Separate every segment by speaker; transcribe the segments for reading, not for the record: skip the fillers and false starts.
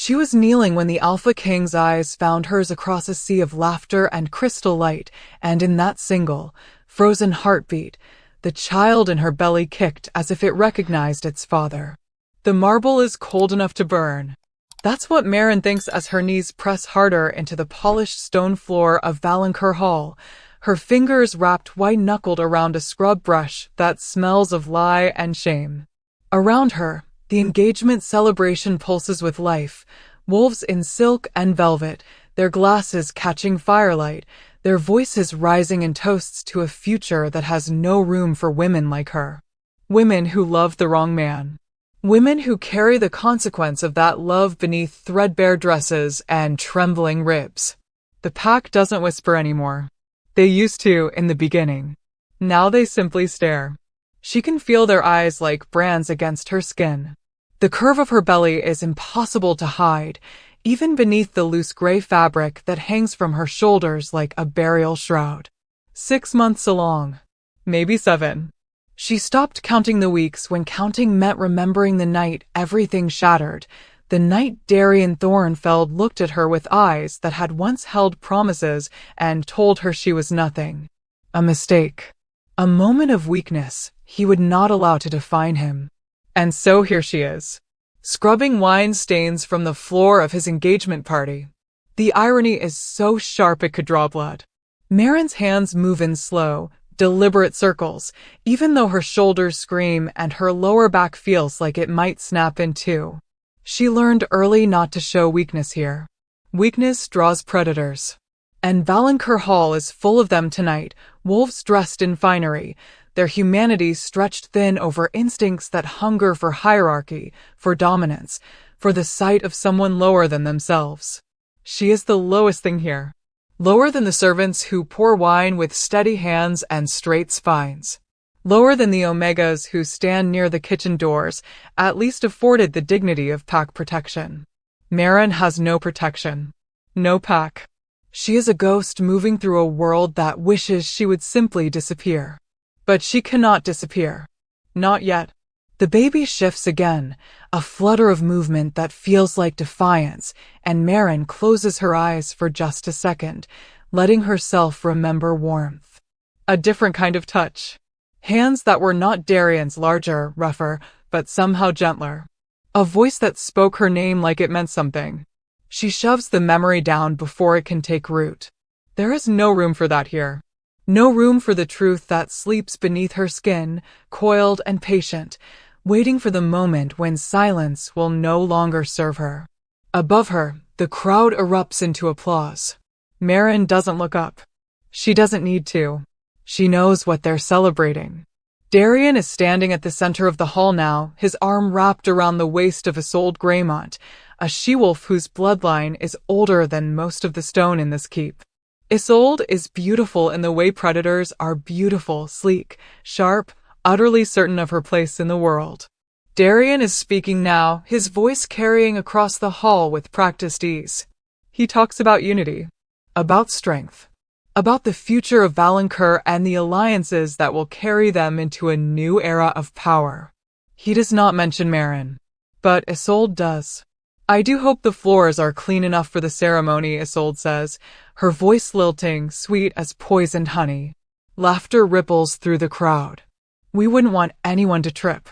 Speaker 1: She was kneeling when the Alpha King's eyes found hers across a sea of laughter and crystal light, and in that single, frozen heartbeat, the child in her belly kicked as if it recognized its father. The marble is cold enough to burn. That's what Marin thinks as her knees press harder into the polished stone floor of Valancourt Hall, her fingers wrapped white-knuckled around a scrub brush that smells of lie and shame. Around her, the engagement celebration pulses with life, wolves in silk and velvet, their glasses catching firelight, their voices rising in toasts to a future that has no room for women like her. Women who love the wrong man. Women who carry the consequence of that love beneath threadbare dresses and trembling ribs. The pack doesn't whisper anymore. They used to in the beginning. Now they simply stare. She can feel their eyes like brands against her skin. The curve of her belly is impossible to hide, even beneath the loose gray fabric that hangs from her shoulders like a burial shroud. 6 months along. Maybe 7. She stopped counting the weeks when counting meant remembering the night everything shattered, the night Darian Thornfeld looked at her with eyes that had once held promises and told her she was nothing. A mistake. A moment of weakness he would not allow to define him. And so here she is, scrubbing wine stains from the floor of his engagement party. The irony is so sharp it could draw blood. Marin's hands move in slow, deliberate circles, even though her shoulders scream and her lower back feels like it might snap in two. She learned early not to show weakness here. Weakness draws predators. And Valancourt Hall is full of them tonight, wolves dressed in finery, their humanity stretched thin over instincts that hunger for hierarchy, for dominance, for the sight of someone lower than themselves. She is the lowest thing here. Lower than the servants who pour wine with steady hands and straight spines. Lower than the Omegas who stand near the kitchen doors, at least afforded the dignity of pack protection. Marin has no protection. No pack. She is a ghost moving through a world that wishes she would simply disappear. But she cannot disappear. Not yet. The baby shifts again, a flutter of movement that feels like defiance, and Marin closes her eyes for just a second, letting herself remember warmth. A different kind of touch. Hands that were not Darian's, larger, rougher, but somehow gentler. A voice that spoke her name like it meant something. She shoves the memory down before it can take root. There is no room for that here. No room for the truth that sleeps beneath her skin, coiled and patient, waiting for the moment when silence will no longer serve her. Above her, the crowd erupts into applause. Marin doesn't look up. She doesn't need to. She knows what they're celebrating. Darian is standing at the center of the hall now, his arm wrapped around the waist of Isolde Greymont, a she-wolf whose bloodline is older than most of the stone in this keep. Isolde is beautiful in the way predators are beautiful, sleek, sharp, utterly certain of her place in the world. Darian is speaking now, his voice carrying across the hall with practiced ease. He talks about unity, about strength, about the future of Valancourt and the alliances that will carry them into a new era of power. He does not mention Marin, but Isolde does. I do hope the floors are clean enough for the ceremony, Isolde says, her voice lilting, sweet as poisoned honey. Laughter ripples through the crowd. We wouldn't want anyone to trip.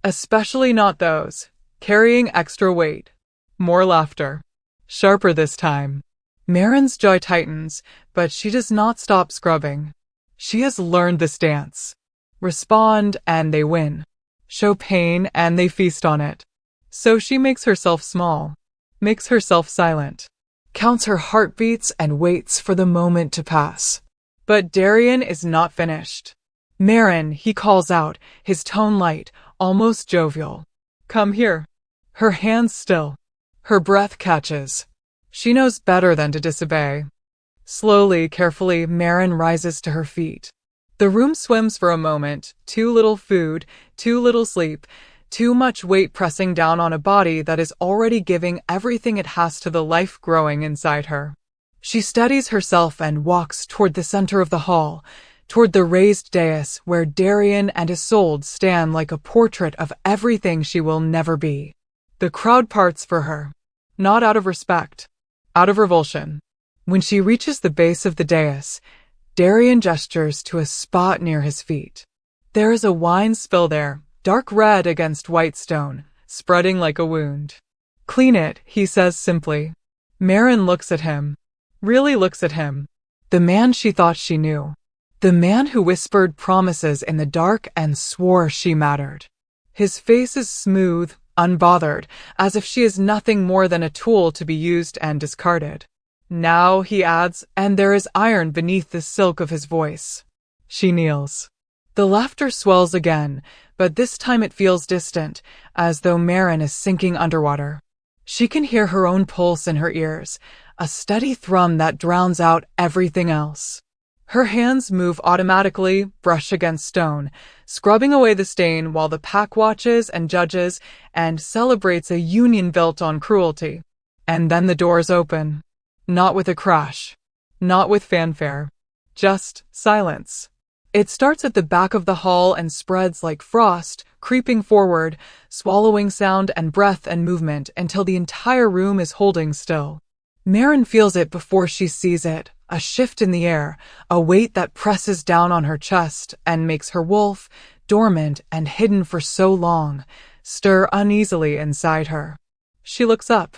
Speaker 1: Especially not those carrying extra weight. More laughter. Sharper this time. Marin's jaw tightens, but she does not stop scrubbing. She has learned this dance. Respond and they win. Show pain and they feast on it. So she makes herself small. Makes herself silent. Counts her heartbeats and waits for the moment to pass. But Darian is not finished. Marin, he calls out, his tone light, almost jovial. Come here. Her hands still. Her breath catches. She knows better than to disobey. Slowly, carefully, Marin rises to her feet. The room swims for a moment, too little food, too little sleep, too much weight pressing down on a body that is already giving everything it has to the life growing inside her. She steadies herself and walks toward the center of the hall, toward the raised dais where Darian and Isolde stand like a portrait of everything she will never be. The crowd parts for her. Not out of respect. Out of revulsion. When she reaches the base of the dais, Darian gestures to a spot near his feet. There is a wine spill there, dark red against white stone, spreading like a wound. Clean it, he says simply. Maren looks at him. Really looks at him. The man she thought she knew. The man who whispered promises in the dark and swore she mattered. His face is smooth, unbothered, as if she is nothing more than a tool to be used and discarded. Now, he adds, and there is iron beneath the silk of his voice. She kneels. The laughter swells again, but this time it feels distant, as though Maren is sinking underwater. She can hear her own pulse in her ears, a steady thrum that drowns out everything else. Her hands move automatically, brush against stone, scrubbing away the stain while the pack watches and judges and celebrates a union built on cruelty. And then the doors open. Not with a crash. Not with fanfare. Just silence. It starts at the back of the hall and spreads like frost, creeping forward, swallowing sound and breath and movement until the entire room is holding still. Maren feels it before she sees it, a shift in the air, a weight that presses down on her chest and makes her wolf, dormant and hidden for so long, stir uneasily inside her. She looks up,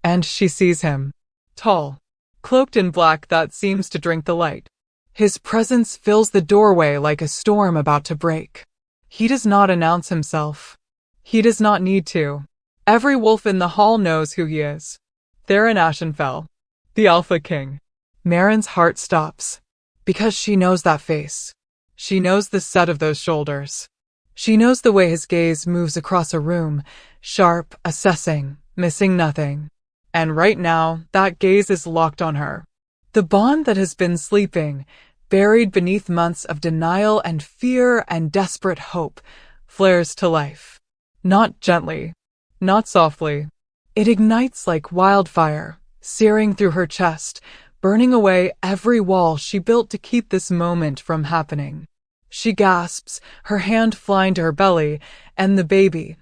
Speaker 1: and she sees him. Tall, cloaked in black that seems to drink the light. His presence fills the doorway like a storm about to break. He does not announce himself. He does not need to. Every wolf in the hall knows who he is. Theron Ashenfell, the Alpha King. Maren's heart stops, because she knows that face. She knows the set of those shoulders. She knows the way his gaze moves across a room, sharp, assessing, missing nothing. And right now, that gaze is locked on her. The bond that has been sleeping, buried beneath months of denial and fear and desperate hope, flares to life. Not gently, not softly. It ignites like wildfire, searing through her chest, burning away every wall she built to keep this moment from happening. She gasps, her hand flying to her belly, and the baby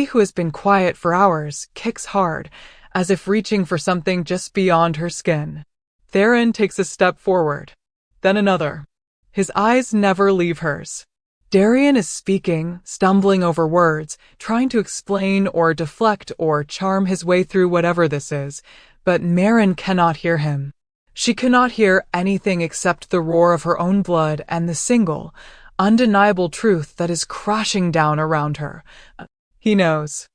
Speaker 1: who has been quiet for hours, kicks hard, as if reaching for something just beyond her skin. Theron takes a step forward, then another. His eyes never leave hers. Darian is speaking, stumbling over words, trying to explain or deflect or charm his way through whatever this is, but Maren cannot hear him. She cannot hear anything except the roar of her own blood and the single, undeniable truth that is crashing down around her. He knows.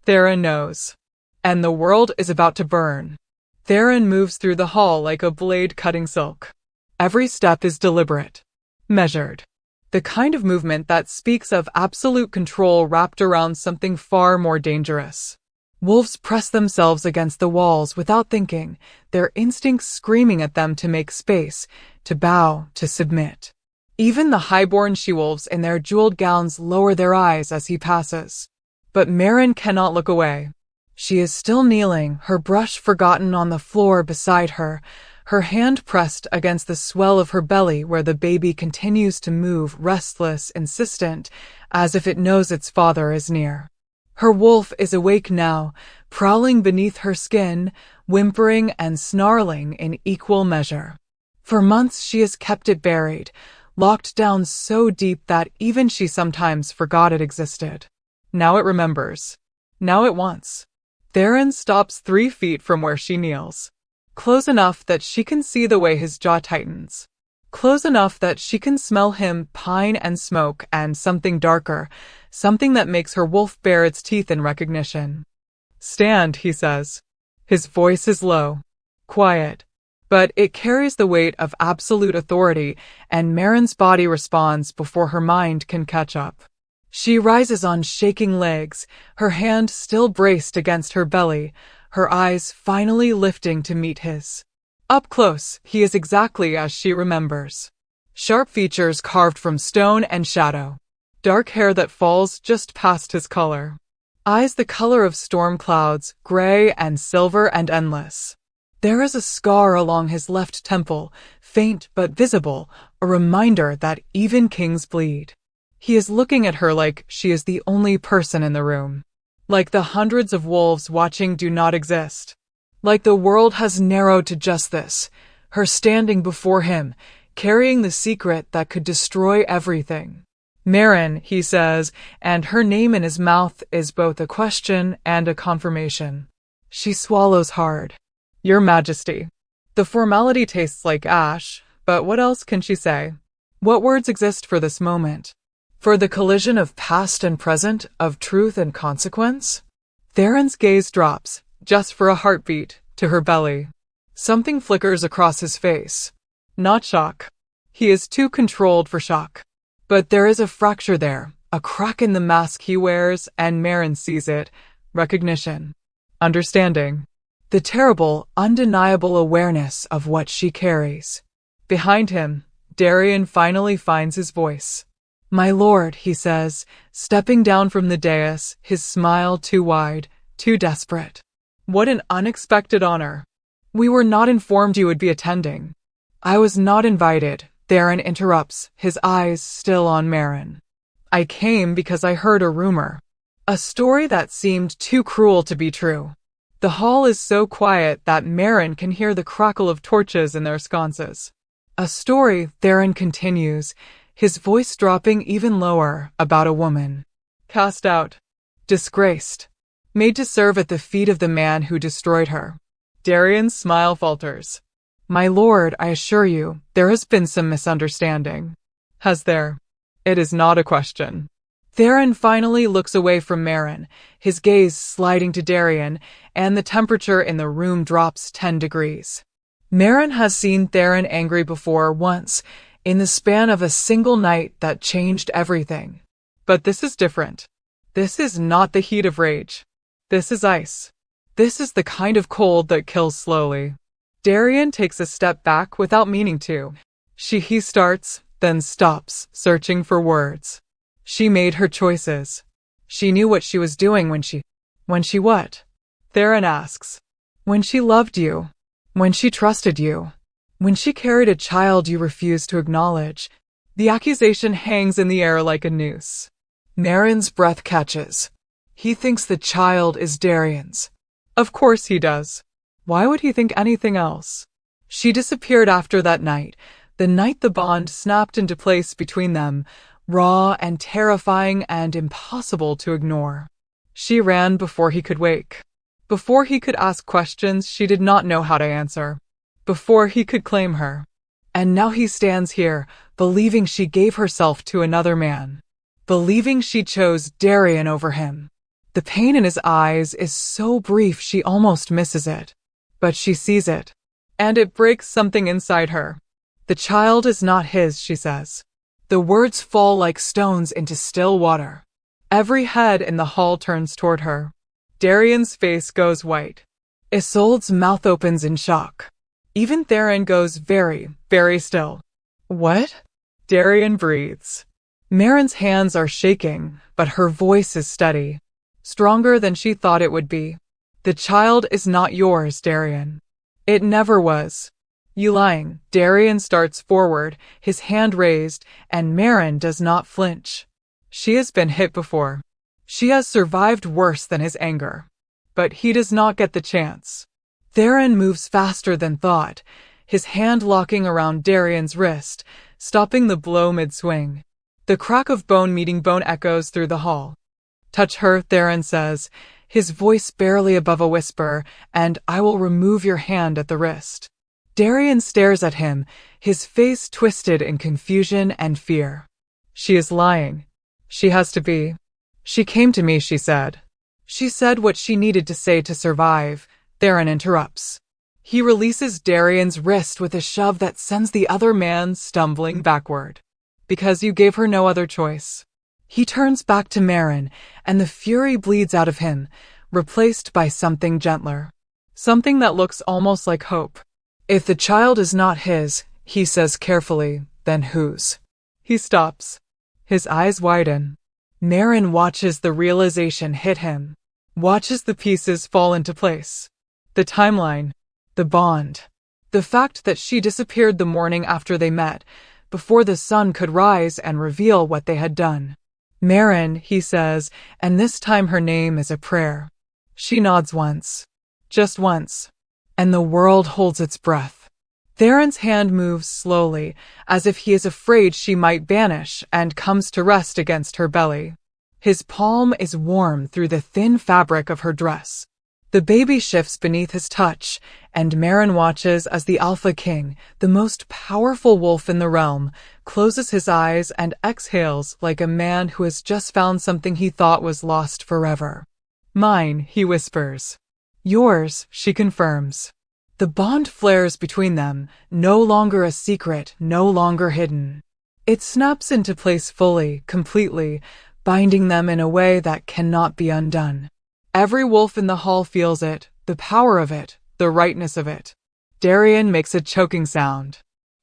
Speaker 1: Theron knows. And the world is about to burn. Theron moves through the hall like a blade cutting silk. Every step is deliberate, measured. The kind of movement that speaks of absolute control wrapped around something far more dangerous. Wolves press themselves against the walls without thinking, their instincts screaming at them to make space, to bow, to submit. Even the high-born she-wolves in their jeweled gowns lower their eyes as he passes. But Maren cannot look away. She is still kneeling, her brush forgotten on the floor beside her, her hand pressed against the swell of her belly where the baby continues to move, restless, insistent, as if it knows its father is near. Her wolf is awake now, prowling beneath her skin, whimpering and snarling in equal measure. For months she has kept it buried, locked down so deep that even she sometimes forgot it existed. Now it remembers. Now it wants. Theron stops 3 feet from where she kneels. Close enough that she can see the way his jaw tightens. Close enough that she can smell him, pine and smoke, and something darker, something that makes her wolf bare its teeth in recognition. Stand, he says. His voice is low, quiet, but it carries the weight of absolute authority, and Maren's body responds before her mind can catch up. She rises on shaking legs, her hand still braced against her belly, her eyes finally lifting to meet his. Up close, he is exactly as she remembers. Sharp features carved from stone and shadow. Dark hair that falls just past his collar. Eyes the color of storm clouds, gray and silver and endless. There is a scar along his left temple, faint but visible, a reminder that even kings bleed. He is looking at her like she is the only person in the room. Like the hundreds of wolves watching do not exist. Like the world has narrowed to just this, her standing before him, carrying the secret that could destroy everything. Marin, he says, and her name in his mouth is both a question and a confirmation. She swallows hard. Your Majesty. The formality tastes like ash, but what else can she say? What words exist for this moment? For the collision of past and present, of truth and consequence? Theron's gaze drops, just for a heartbeat, to her belly. Something flickers across his face. Not shock. He is too controlled for shock. But there is a fracture there, a crack in the mask he wears, and Marin sees it. Recognition. Understanding. The terrible, undeniable awareness of what she carries. Behind him, Darien finally finds his voice. My lord, he says, stepping down from the dais, his smile too wide, too desperate. What an unexpected honor. We were not informed you would be attending. I was not invited, Theron interrupts, his eyes still on Marin. I came because I heard a rumor. A story that seemed too cruel to be true. The hall is so quiet that Marin can hear the crackle of torches in their sconces. A story, Theron continues, his voice dropping even lower, about a woman. Cast out. Disgraced. Made to serve at the feet of the man who destroyed her. Darien's smile falters. My lord, I assure you, there has been some misunderstanding. Has there? It is not a question. Theron finally looks away from Marin, his gaze sliding to Darien, and the temperature in the room drops 10 degrees. Marin has seen Theron angry before once, in the span of a single night that changed everything. But this is different. This is not the heat of rage. This is ice. This is the kind of cold that kills slowly. Darien takes a step back without meaning to. He starts, then stops, searching for words. She made her choices. She knew what she was doing when she what? Theron asks. When she loved you. When she trusted you. When she carried a child you refused to acknowledge. The accusation hangs in the air like a noose. Marin's breath catches. He thinks the child is Darien's. Of course he does. Why would he think anything else? She disappeared after that night, the night the bond snapped into place between them, raw and terrifying and impossible to ignore. She ran before he could wake. Before he could ask questions she did not know how to answer. Before he could claim her. And now he stands here, believing she gave herself to another man. Believing she chose Darien over him. The pain in his eyes is so brief she almost misses it. But she sees it. And it breaks something inside her. The child is not his, she says. The words fall like stones into still water. Every head in the hall turns toward her. Darien's face goes white. Isolde's mouth opens in shock. Even Theron goes very, very still. What? Darien breathes. Marin's hands are shaking, but her voice is steady. Stronger than she thought it would be. The child is not yours, Darien. It never was. You lying. Darien starts forward, his hand raised, and Marin does not flinch. She has been hit before. She has survived worse than his anger. But he does not get the chance. Theron moves faster than thought, his hand locking around Darien's wrist, stopping the blow mid-swing. The crack of bone meeting bone echoes through the hall. Touch her, Theron says, his voice barely above a whisper, and I will remove your hand at the wrist. Darien stares at him, his face twisted in confusion and fear. She is lying. She has to be. She came to me, she said. She said what she needed to say to survive. Theron interrupts. He releases Darien's wrist with a shove that sends the other man stumbling backward. Because you gave her no other choice. He turns back to Marin, and the fury bleeds out of him, replaced by something gentler. Something that looks almost like hope. If the child is not his, he says carefully, then whose? He stops. His eyes widen. Marin watches the realization hit him. Watches the pieces fall into place. The timeline. The bond. The fact that she disappeared the morning after they met, before the sun could rise and reveal what they had done. Marin, he says, and this time her name is a prayer. She nods once. Just once. And the world holds its breath. Theron's hand moves slowly, as if he is afraid she might vanish, and comes to rest against her belly. His palm is warm through the thin fabric of her dress. The baby shifts beneath his touch, and Marin watches as the Alpha King, the most powerful wolf in the realm, closes his eyes and exhales like a man who has just found something he thought was lost forever. Mine, he whispers. Yours, she confirms. The bond flares between them, no longer a secret, no longer hidden. It snaps into place fully, completely, binding them in a way that cannot be undone. Every wolf in the hall feels it, the power of it, the rightness of it. Darian makes a choking sound.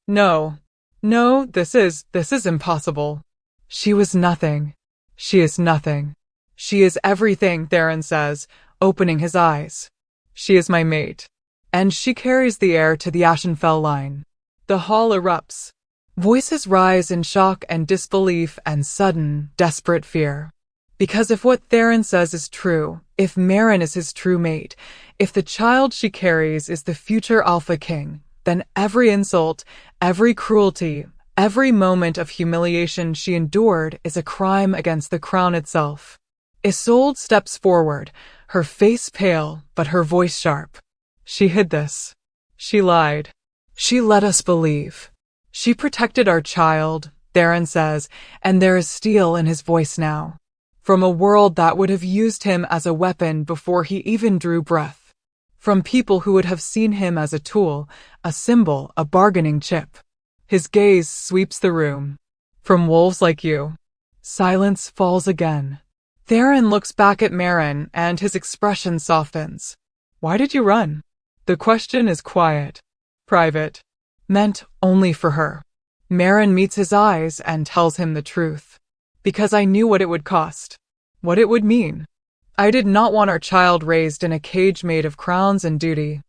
Speaker 1: No, this is impossible. She was nothing. She is nothing. She is everything, Theron says, opening his eyes. She is my mate. And she carries the heir to the Ashenfell line. The hall erupts. Voices rise in shock and disbelief and sudden, desperate fear. Because if what Theron says is true, if Marin is his true mate, if the child she carries is the future Alpha King, then every insult, every cruelty, every moment of humiliation she endured is a crime against the crown itself. Isolde steps forward, her face pale, but her voice sharp. She hid this. She lied. She let us believe. She protected our child, Theron says, and there is steel in his voice now. From a world that would have used him as a weapon before he even drew breath. From people who would have seen him as a tool, a symbol, a bargaining chip. His gaze sweeps the room. From wolves like you. Silence falls again. Theron looks back at Marin, and his expression softens. Why did you run? The question is quiet. Private. Meant only for her. Marin meets his eyes and tells him the truth. Because I knew what it would cost. What it would mean. I did not want our child raised in a cage made of crowns and duty.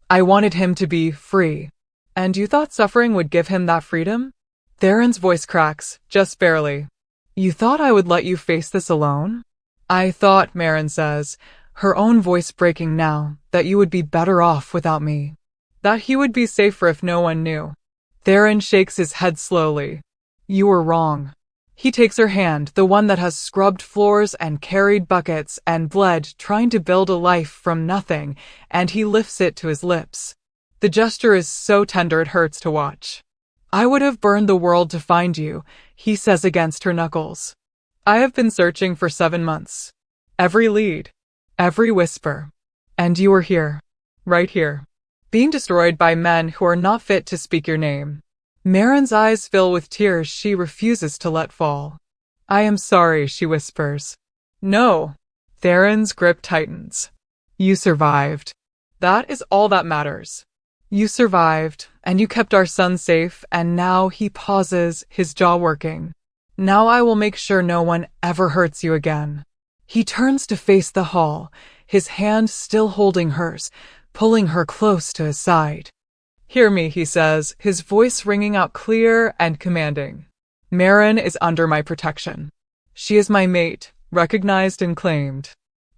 Speaker 1: I wanted him to be free. And you thought suffering would give him that freedom? Theron's voice cracks, just barely. You thought I would let you face this alone? I thought, Marin says, her own voice breaking now, that you would be better off without me. That he would be safer if no one knew. Theron shakes his head slowly. You were wrong. He takes her hand, the one that has scrubbed floors and carried buckets and bled, trying to build a life from nothing, and he lifts it to his lips. The gesture is so tender it hurts to watch. I would have burned the world to find you, he says against her knuckles. I have been searching for 7 months. Every lead. Every whisper. And you were here. Right here. Being destroyed by men who are not fit to speak your name. Marin's eyes fill with tears she refuses to let fall. I am sorry, she whispers. No. Theron's grip tightens. You survived. That is all that matters. You survived, and you kept our son safe, and now he pauses, his jaw working. Now I will make sure no one ever hurts you again. He turns to face the hall, his hand still holding hers, pulling her close to his side. Hear me, he says, his voice ringing out clear and commanding. Marin is under my protection. She is my mate, recognized and claimed.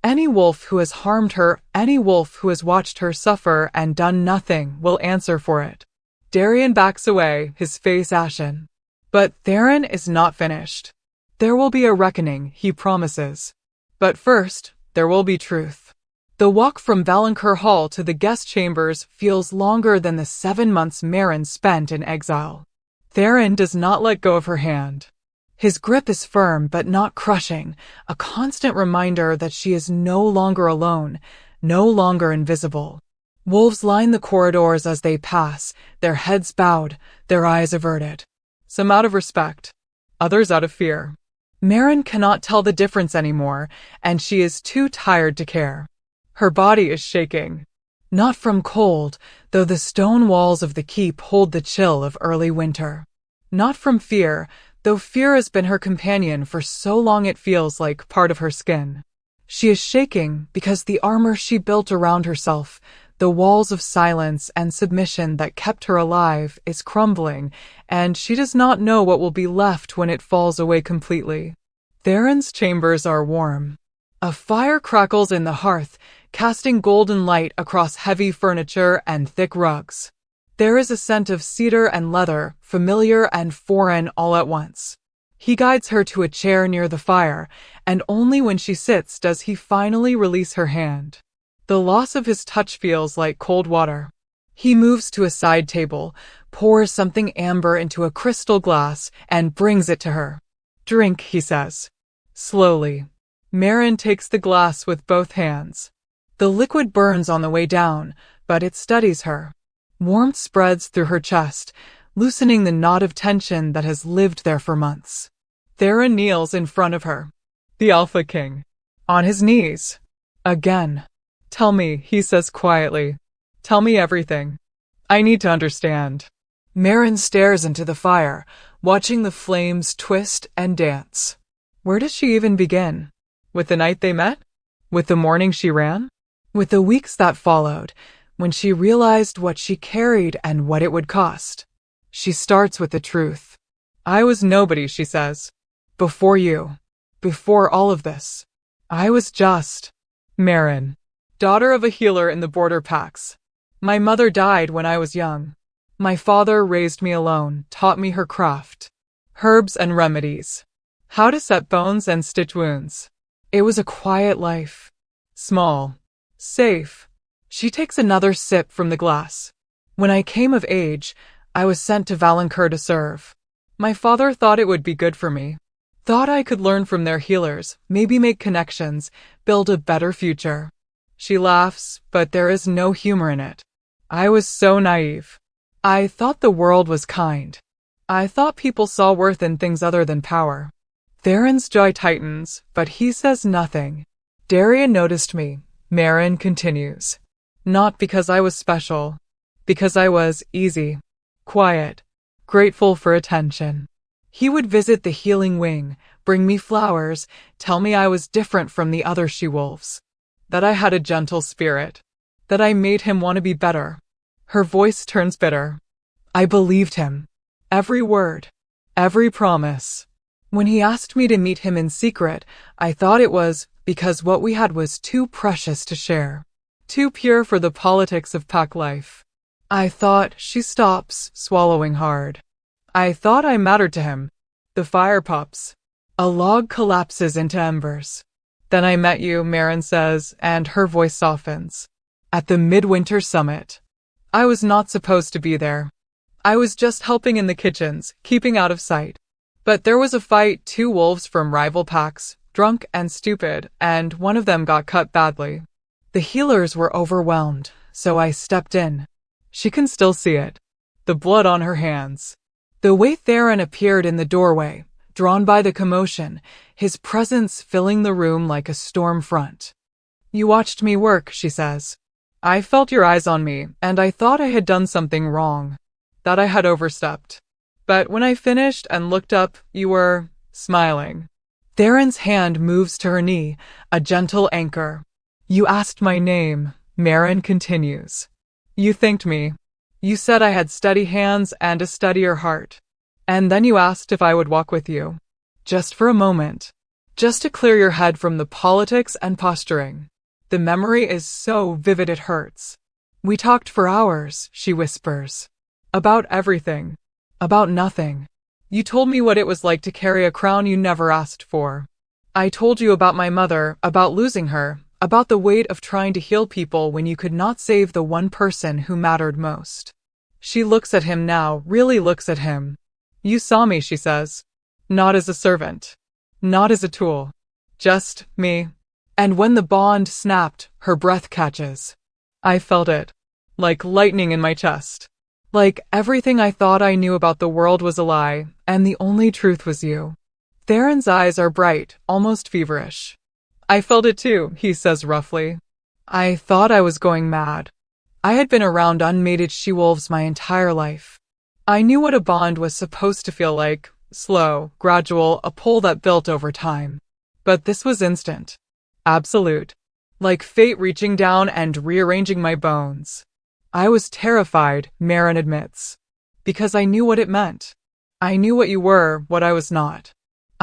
Speaker 1: Any wolf who has harmed her, any wolf who has watched her suffer and done nothing, will answer for it. Darian backs away, his face ashen. But Theron is not finished. There will be a reckoning, he promises. But first, there will be truth. The walk from Valancourt Hall to the guest chambers feels longer than the 7 months Marin spent in exile. Theron does not let go of her hand. His grip is firm but not crushing, a constant reminder that she is no longer alone, no longer invisible. Wolves line the corridors as they pass, their heads bowed, their eyes averted. Some out of respect, others out of fear. Marin cannot tell the difference anymore, and she is too tired to care. Her body is shaking. Not from cold, though the stone walls of the keep hold the chill of early winter. Not from fear, though fear has been her companion for so long it feels like part of her skin. She is shaking because the armor she built around herself, the walls of silence and submission that kept her alive, is crumbling, and she does not know what will be left when it falls away completely. Theron's chambers are warm. A fire crackles in the hearth, casting golden light across heavy furniture and thick rugs. There is a scent of cedar and leather, familiar and foreign all at once. He guides her to a chair near the fire, and only when she sits does he finally release her hand. The loss of his touch feels like cold water. He moves to a side table, pours something amber into a crystal glass, and brings it to her. "Drink," he says. Slowly. Maren takes the glass with both hands. The liquid burns on the way down, but it steadies her. Warmth spreads through her chest, loosening the knot of tension that has lived there for months. Theron kneels in front of her. The Alpha King. On his knees. Again. "Tell me," he says quietly. "Tell me everything. I need to understand." Maren stares into the fire, watching the flames twist and dance. Where does she even begin? With the night they met? With the morning she ran? With the weeks that followed, when she realized what she carried and what it would cost? She starts with the truth. "I was nobody," she says. "Before you. Before all of this. I was just Maren, daughter of a healer in the border packs. My mother died when I was young. My father raised me alone, taught me her craft. Herbs and remedies. How to set bones and stitch wounds. It was a quiet life. Small. Safe." She takes another sip from the glass. "When I came of age, I was sent to Valancourt to serve. My father thought it would be good for me. Thought I could learn from their healers, maybe make connections, build a better future." She laughs, but there is no humor in it. "I was so naive. I thought the world was kind. I thought people saw worth in things other than power." Theron's jaw tightens, but he says nothing. "Darian noticed me," Maren continues. "Not because I was special. Because I was easy. Quiet. Grateful for attention. He would visit the healing wing, bring me flowers, tell me I was different from the other she-wolves. That I had a gentle spirit. That I made him want to be better." Her voice turns bitter. "I believed him. Every word. Every promise. When he asked me to meet him in secret, I thought it was because what we had was too precious to share. Too pure for the politics of pack life. I thought," she stops, swallowing hard. "I thought I mattered to him." The fire pops. A log collapses into embers. "Then I met you," Maren says, and her voice softens. "At the Midwinter Summit. I was not supposed to be there. I was just helping in the kitchens, keeping out of sight. But there was a fight, 2 wolves from rival packs, drunk and stupid, and one of them got cut badly. The healers were overwhelmed, so I stepped in." She can still see it. The blood on her hands. The way Theron appeared in the doorway, drawn by the commotion, his presence filling the room like a storm front. "You watched me work," she says. "I felt your eyes on me, and I thought I had done something wrong. That I had overstepped. But when I finished and looked up, you were smiling." Theron's hand moves to her knee, a gentle anchor. "You asked my name," Maren continues. "You thanked me. You said I had steady hands and a steadier heart. And then you asked if I would walk with you. Just for a moment. Just to clear your head from the politics and posturing. The memory is so vivid it hurts. We talked for hours," she whispers. "About everything. About nothing. You told me what it was like to carry a crown you never asked for. I told you about my mother, about losing her, about the weight of trying to heal people when you could not save the one person who mattered most." She looks at him now, really looks at him. "You saw me," she says. "Not as a servant. Not as a tool. Just me." And when the bond snapped, her breath catches. I felt it. Like lightning in my chest. Like everything I thought I knew about the world was a lie, and the only truth was you. Theron's eyes are bright, almost feverish. "I felt it too," he says roughly. "I thought I was going mad. I had been around unmated she-wolves my entire life. I knew what a bond was supposed to feel like, slow, gradual, a pull that built over time. But this was instant. Absolute. Like fate reaching down and rearranging my bones. I was terrified," Maren admits. "Because I knew what it meant. I knew what you were, what I was not.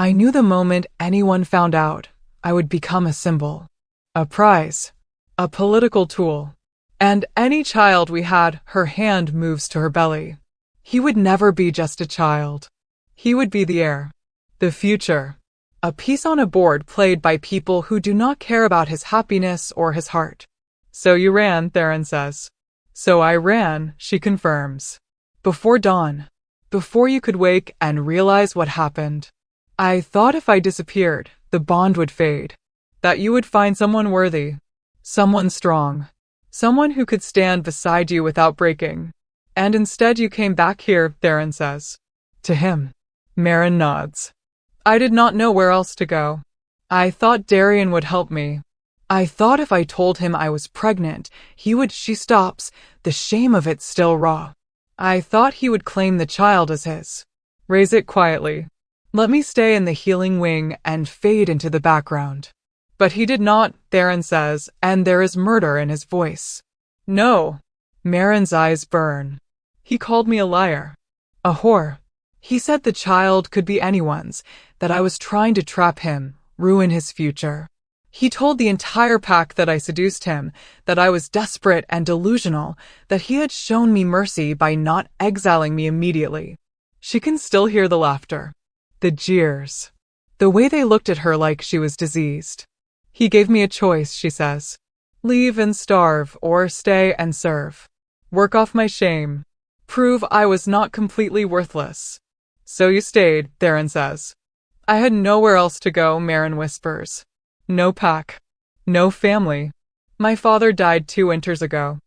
Speaker 1: I knew the moment anyone found out, I would become a symbol, a prize, a political tool. And any child we had, her hand moves to her belly. He would never be just a child. He would be the heir, the future. A piece on a board played by people who do not care about his happiness or his heart. So you ran, Theron says. So I ran, she confirms. Before dawn. Before you could wake and realize what happened. I thought if I disappeared, the bond would fade. That you would find someone worthy. Someone strong. Someone who could stand beside you without breaking. And instead you came back here, Theron says. To him. Maren nods. I did not know where else to go. I thought Darian would help me. I thought if I told him I was pregnant, he would. She stops, the shame of it still raw. I thought he would claim the child as his. Raise it quietly. Let me stay in the healing wing and fade into the background. But he did not, Theron says, and there is murder in his voice. No. Maren's eyes burn. He called me a liar. A whore. He said the child could be anyone's, that I was trying to trap him, ruin his future. He told the entire pack that I seduced him, that I was desperate and delusional, that he had shown me mercy by not exiling me immediately. She can still hear the laughter. The jeers. The way they looked at her like she was diseased. He gave me a choice, she says. Leave and starve, or stay and serve. Work off my shame. Prove I was not completely worthless. So you stayed, Theron says. I had nowhere else to go, Maren whispers. No pack. No family. My father died 2 winters ago.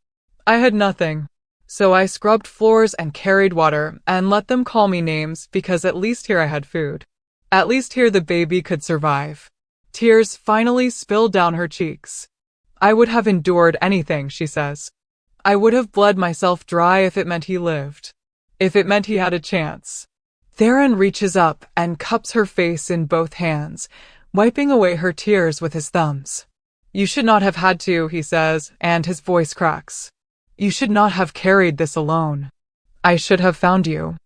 Speaker 1: I had nothing. So I scrubbed floors and carried water and let them call me names because at least here I had food. At least here the baby could survive. Tears finally spilled down her cheeks. I would have endured anything, she says. I would have bled myself dry if it meant he lived. If it meant he had a chance. Theron reaches up and cups her face in both hands, wiping away her tears with his thumbs. You should not have had to, he says, and his voice cracks. You should not have carried this alone. I should have found you.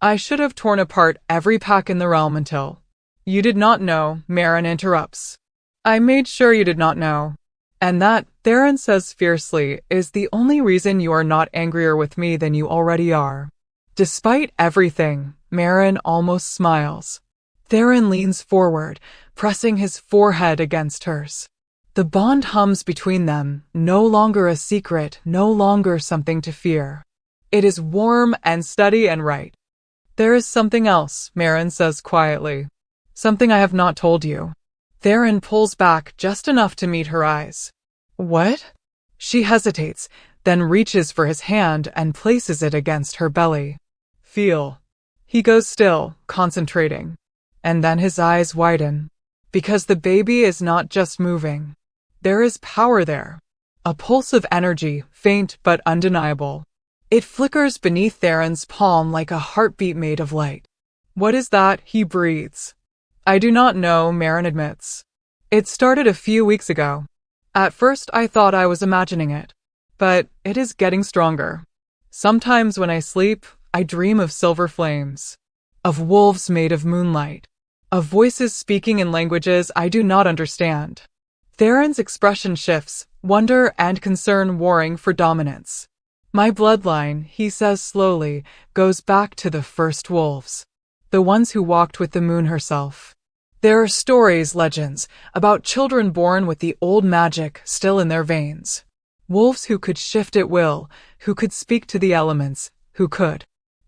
Speaker 1: I should have torn apart every pack in the realm until... You did not know, Maren interrupts. I made sure you did not know. And that, Theron says fiercely, is the only reason you are not angrier with me than you already are. Despite everything, Maren almost smiles. Theron leans forward, pressing his forehead against hers. The bond hums between them, no longer a secret, no longer something to fear. It is warm and steady and right. There is something else, Maren says quietly. Something I have not told you. Theron pulls back just enough to meet her eyes. What? She hesitates, then reaches for his hand and places it against her belly. Feel. He goes still, concentrating. And then his eyes widen. Because the baby is not just moving. There is power there. A pulse of energy, faint but undeniable. It flickers beneath Theron's palm like a heartbeat made of light. What is that? He breathes. I do not know, Maren admits. It started a few weeks ago. At first I thought I was imagining it. But it is getting stronger. Sometimes when I sleep, I dream of silver flames. Of wolves made of moonlight. Of voices speaking in languages I do not understand. Theron's expression shifts, wonder and concern warring for dominance. My bloodline, he says slowly, goes back to the first wolves. The ones who walked with the moon herself. There are stories, legends, about children born with the old magic still in their veins. Wolves who could shift at will, who could speak to the elements, who could.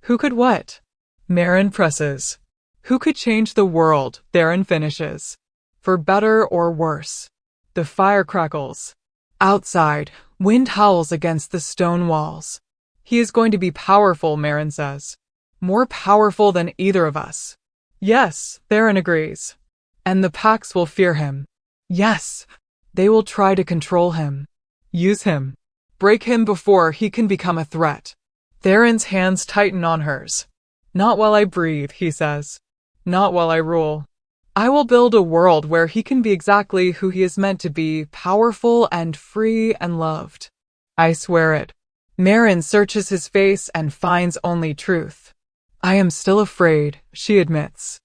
Speaker 1: Who could what? Maren presses. Who could change the world, Theron finishes. For better or worse. The fire crackles. Outside, wind howls against the stone walls. He is going to be powerful, Maren says. More powerful than either of us. Yes, Theron agrees. And the packs will fear him. Yes, they will try to control him. Use him. Break him before he can become a threat. Theron's hands tighten on hers. Not while I breathe, he says. Not while I rule. I will build a world where he can be exactly who he is meant to be, powerful and free and loved. I swear it. Maren searches his face and finds only truth. I am still afraid, she admits.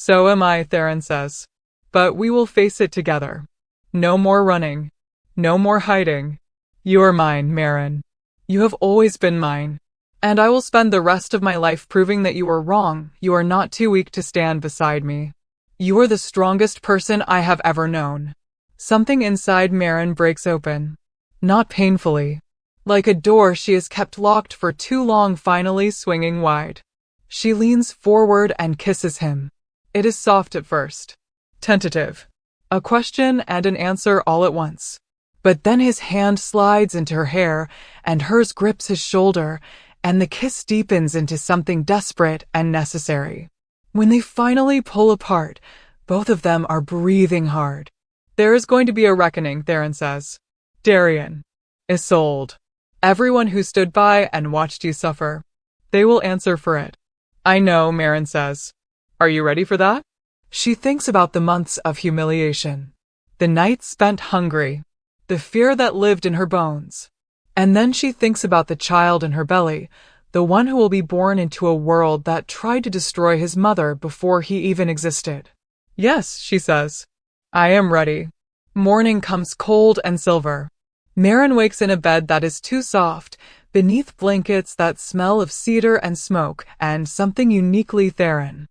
Speaker 1: So am I, Theron says. But we will face it together. No more running. No more hiding. You are mine, Marin. You have always been mine. And I will spend the rest of my life proving that you were wrong. You are not too weak to stand beside me. You are the strongest person I have ever known. Something inside Marin breaks open. Not painfully. Like a door she has kept locked for too long finally swinging wide. She leans forward and kisses him. It is soft at first. Tentative. A question and an answer all at once. But then his hand slides into her hair, and hers grips his shoulder, and the kiss deepens into something desperate and necessary. When they finally pull apart, both of them are breathing hard. There is going to be a reckoning, Theron says. Darian. Isolde. Everyone who stood by and watched you suffer. They will answer for it. I know, Marin says. Are you ready for that? She thinks about the months of humiliation. The nights spent hungry. The fear that lived in her bones. And then she thinks about the child in her belly, the one who will be born into a world that tried to destroy his mother before he even existed. Yes, she says. I am ready. Morning comes cold and silver. Marin wakes in a bed that is too soft, beneath blankets that smell of cedar and smoke and something uniquely Theron.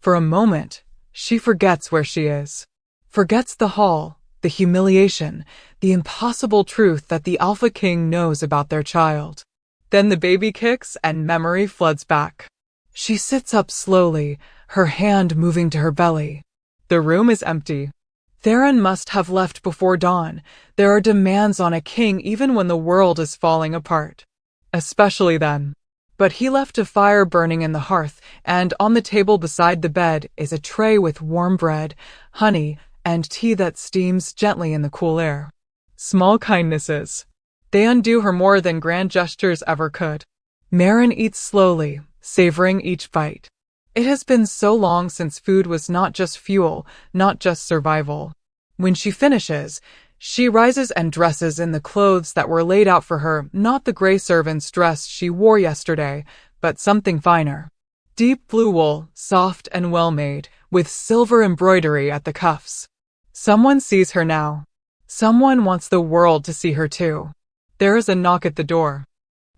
Speaker 1: For a moment, she forgets where she is. Forgets the hall, the humiliation, the impossible truth that the Alpha King knows about their child. Then the baby kicks and memory floods back. She sits up slowly, her hand moving to her belly. The room is empty. Theron must have left before dawn. There are demands on a king even when the world is falling apart. Especially then. But he left a fire burning in the hearth, and on the table beside the bed is a tray with warm bread, honey, and tea that steams gently in the cool air. Small kindnesses. They undo her more than grand gestures ever could. Marin eats slowly, savoring each bite. It has been so long since food was not just fuel, not just survival. When she finishes, she rises and dresses in the clothes that were laid out for her, not the gray servant's dress she wore yesterday, but something finer. Deep blue wool, soft and well-made, with silver embroidery at the cuffs. Someone sees her now. Someone wants the world to see her too. There is a knock at the door.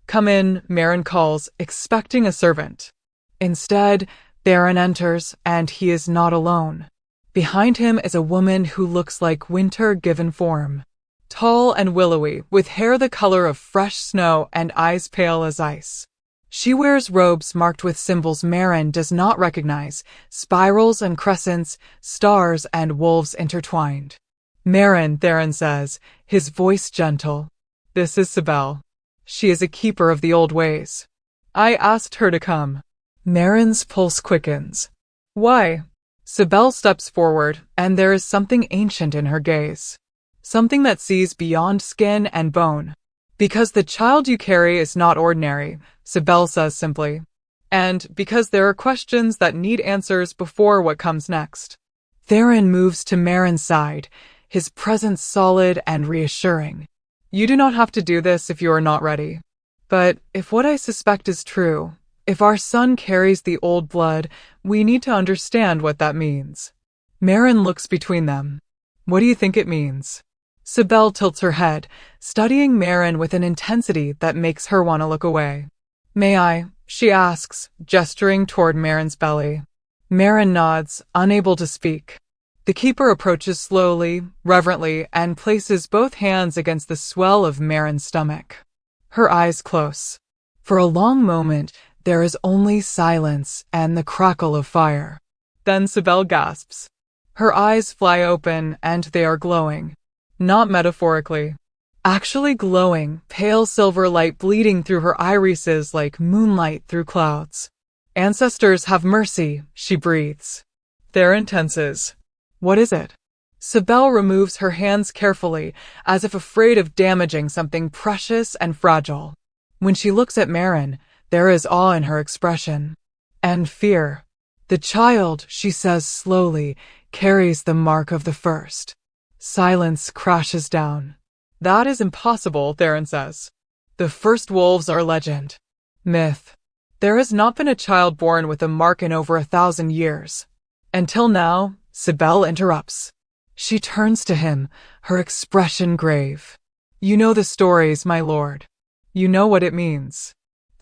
Speaker 1: Come in, Marin calls, expecting a servant. Instead, Theron enters, and he is not alone. Behind him is a woman who looks like winter given form. Tall and willowy, with hair the color of fresh snow and eyes pale as ice. She wears robes marked with symbols Marin does not recognize, spirals and crescents, stars and wolves intertwined. Marin, Theron says, his voice gentle. This is Sibel. She is a keeper of the old ways. I asked her to come. Marin's pulse quickens. Why? Sibel steps forward, and there is something ancient in her gaze. Something that sees beyond skin and bone. Because the child you carry is not ordinary, Sibel says simply. And because there are questions that need answers before what comes next. Theron moves to Marin's side, his presence solid and reassuring. You do not have to do this if you are not ready. But if what I suspect is true, if our son carries the old blood, we need to understand what that means. Marin looks between them. What do you think it means? Sibel tilts her head, studying Marin with an intensity that makes her want to look away. May I? She asks, gesturing toward Marin's belly. Marin nods, unable to speak. The keeper approaches slowly, reverently, and places both hands against the swell of Marin's stomach. Her eyes close. For a long moment, there is only silence and the crackle of fire. Then Sibel gasps. Her eyes fly open, and they are glowing. Not metaphorically. Actually glowing, pale silver light bleeding through her irises like moonlight through clouds. Ancestors have mercy, she breathes. Theron tenses. What is it? Sibel removes her hands carefully, as if afraid of damaging something precious and fragile. When she looks at Marin, there is awe in her expression. And fear. The child, she says slowly, carries the mark of the first. Silence crashes down. That is impossible, Theron says. The first wolves are legend. Myth. There has not been a child born with a mark in over 1,000 years. Until now, Sibel interrupts. She turns to him, her expression grave. You know the stories, my lord. You know what it means.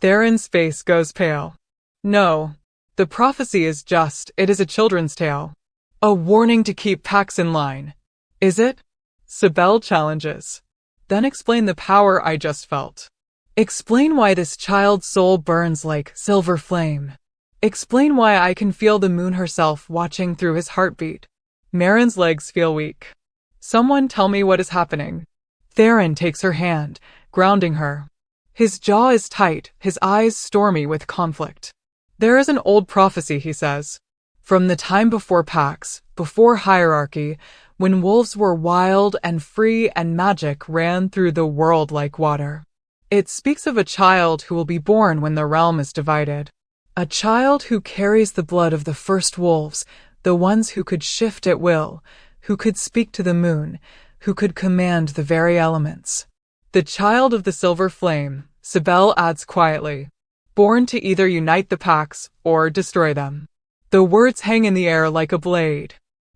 Speaker 1: Theron's face goes pale. No. The prophecy is just, it is a children's tale. A warning to keep packs in line. Is it? Sibel challenges. Then explain the power I just felt. Explain why this child's soul burns like silver flame. Explain why I can feel the moon herself watching through his heartbeat. Marin's legs feel weak. Someone tell me what is happening. Theron takes her hand, grounding her. His jaw is tight, his eyes stormy with conflict. There is an old prophecy, he says. From the time before packs, before hierarchy, when wolves were wild and free and magic ran through the world like water. It speaks of a child who will be born when the realm is divided. A child who carries the blood of the first wolves, the ones who could shift at will, who could speak to the moon, who could command the very elements. The child of the silver flame, Sibel adds quietly, born to either unite the packs or destroy them. The words hang in the air like a blade.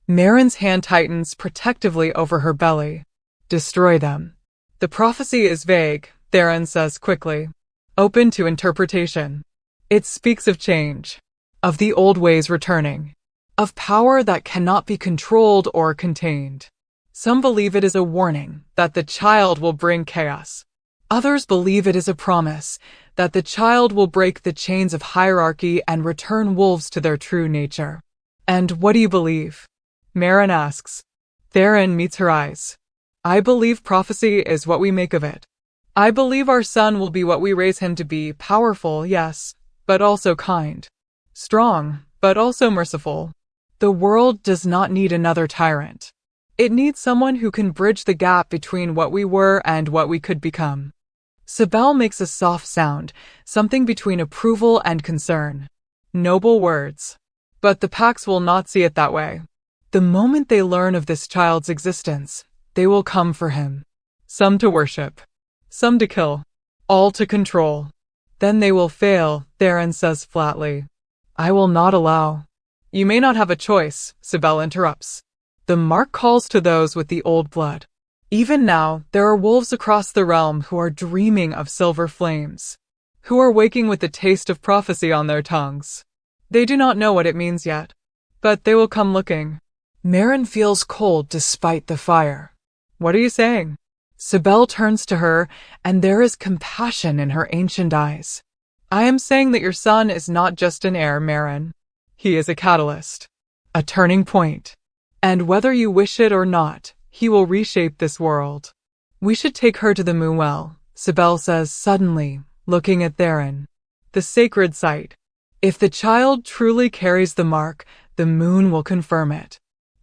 Speaker 1: Marin's hand tightens protectively over her belly. Destroy them. The prophecy is vague, Theron says quickly. Open to interpretation. It speaks of change, of the old ways returning, of power that cannot be controlled or contained. Some believe it is a warning that the child will bring chaos. Others believe it is a promise that the child will break the chains of hierarchy and return wolves to their true nature. And what do you believe? Marin asks. Theron meets her eyes. I believe prophecy is what we make of it. I believe our son will be what we raise him to be, powerful, yes, but also kind. Strong, but also merciful. The world does not need another tyrant. It needs someone who can bridge the gap between what we were and what we could become. Sibel makes a soft sound, something between approval and concern. Noble words. But the packs will not see it that way. The moment they learn of this child's existence, they will come for him. Some to worship. Some to kill. All to control. Then they will fail, Theron says flatly. I will not allow. You may not have a choice, Sibel interrupts. The mark calls to those with the old blood. Even now, there are wolves across the realm who are dreaming of silver flames, who are waking with the taste of prophecy on their tongues. They do not know what it means yet, but they will come looking. Marin feels cold despite the fire. What are you saying? Sibel turns to her, and there is compassion in her ancient eyes. I am saying that your son is not just an heir, Marin. He is a catalyst, a turning point. And whether you wish it or not, he will reshape this world. We should take her to the moon well, Sibel says suddenly, looking at Theron. The sacred site. If the child truly carries the mark, the moon will confirm it.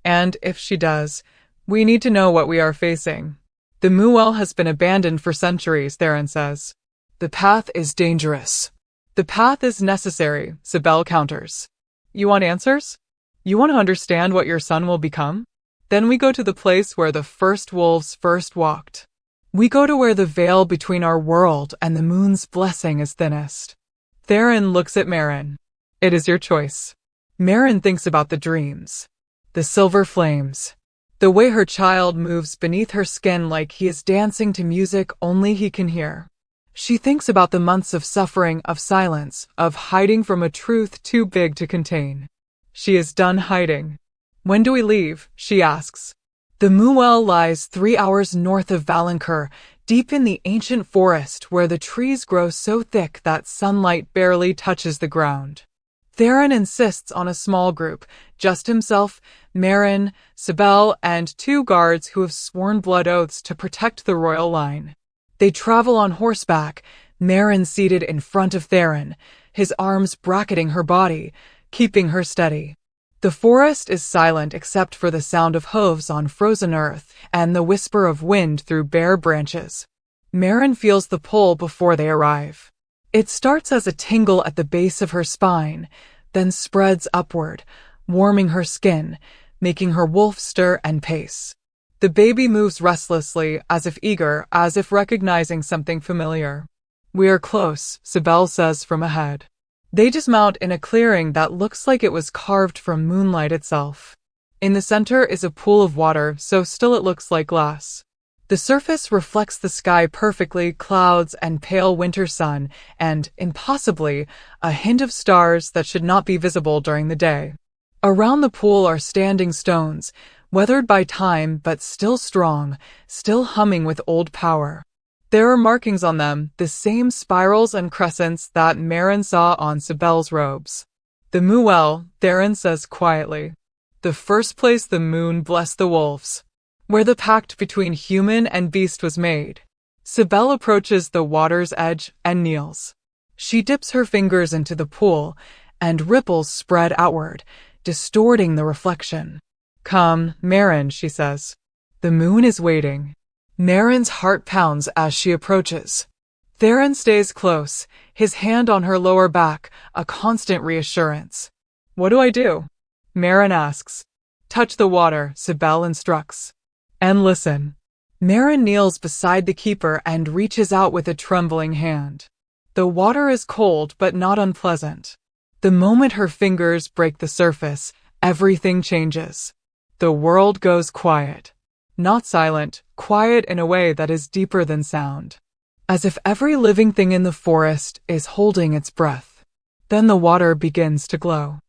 Speaker 1: And if she does, we need to know what we are facing. The Muel has been abandoned for centuries, Theron says. The path is dangerous. The path is necessary, Sibel counters. You want answers? You want to understand what your son will become? Then we go to the place where the first wolves first walked. We go to where the veil between our world and the moon's blessing is thinnest. Theron looks at Marin. It is your choice. Marin thinks about the dreams. The silver flames. The way her child moves beneath her skin like he is dancing to music only he can hear. She thinks about the months of suffering, of silence, of hiding from a truth too big to contain. She is done hiding. When do we leave? She asks. The Muel lies 3 hours north of Valancourt, deep in the ancient forest where the trees grow so thick that sunlight barely touches the ground. Theron insists on a small group, just himself, Marin, Sibel, and 2 guards who have sworn blood oaths to protect the royal line. They travel on horseback, Marin seated in front of Theron, his arms bracketing her body, keeping her steady. The forest is silent except for the sound of hooves on frozen earth and the whisper of wind through bare branches. Marin feels the pull before they arrive. It starts as a tingle at the base of her spine, then spreads upward, warming her skin, making her wolf stir and pace. The baby moves restlessly, as if eager, as if recognizing something familiar. We are close, Sibel says from ahead. They dismount in a clearing that looks like it was carved from moonlight itself. In the center is a pool of water, so still it looks like glass. The surface reflects the sky perfectly, clouds and pale winter sun, and, impossibly, a hint of stars that should not be visible during the day. Around the pool are standing stones, weathered by time but still strong, still humming with old power. There are markings on them, the same spirals and crescents that Maren saw on Sibel's robes. The Muel, Theron says quietly. The first place the moon blessed the wolves, where the pact between human and beast was made. Sibel approaches the water's edge and kneels. She dips her fingers into the pool, and ripples spread outward, distorting the reflection. Come, Maren, she says. The moon is waiting. Maren's heart pounds as she approaches. Theron stays close, his hand on her lower back, a constant reassurance. What do I do? Maren asks. Touch the water, Sibel instructs. And listen. Maren kneels beside the keeper and reaches out with a trembling hand. The water is cold but not unpleasant. The moment her fingers break the surface, everything changes. The world goes quiet. Not silent, quiet in a way that is deeper than sound. As if every living thing in the forest is holding its breath. Then the water begins to glow.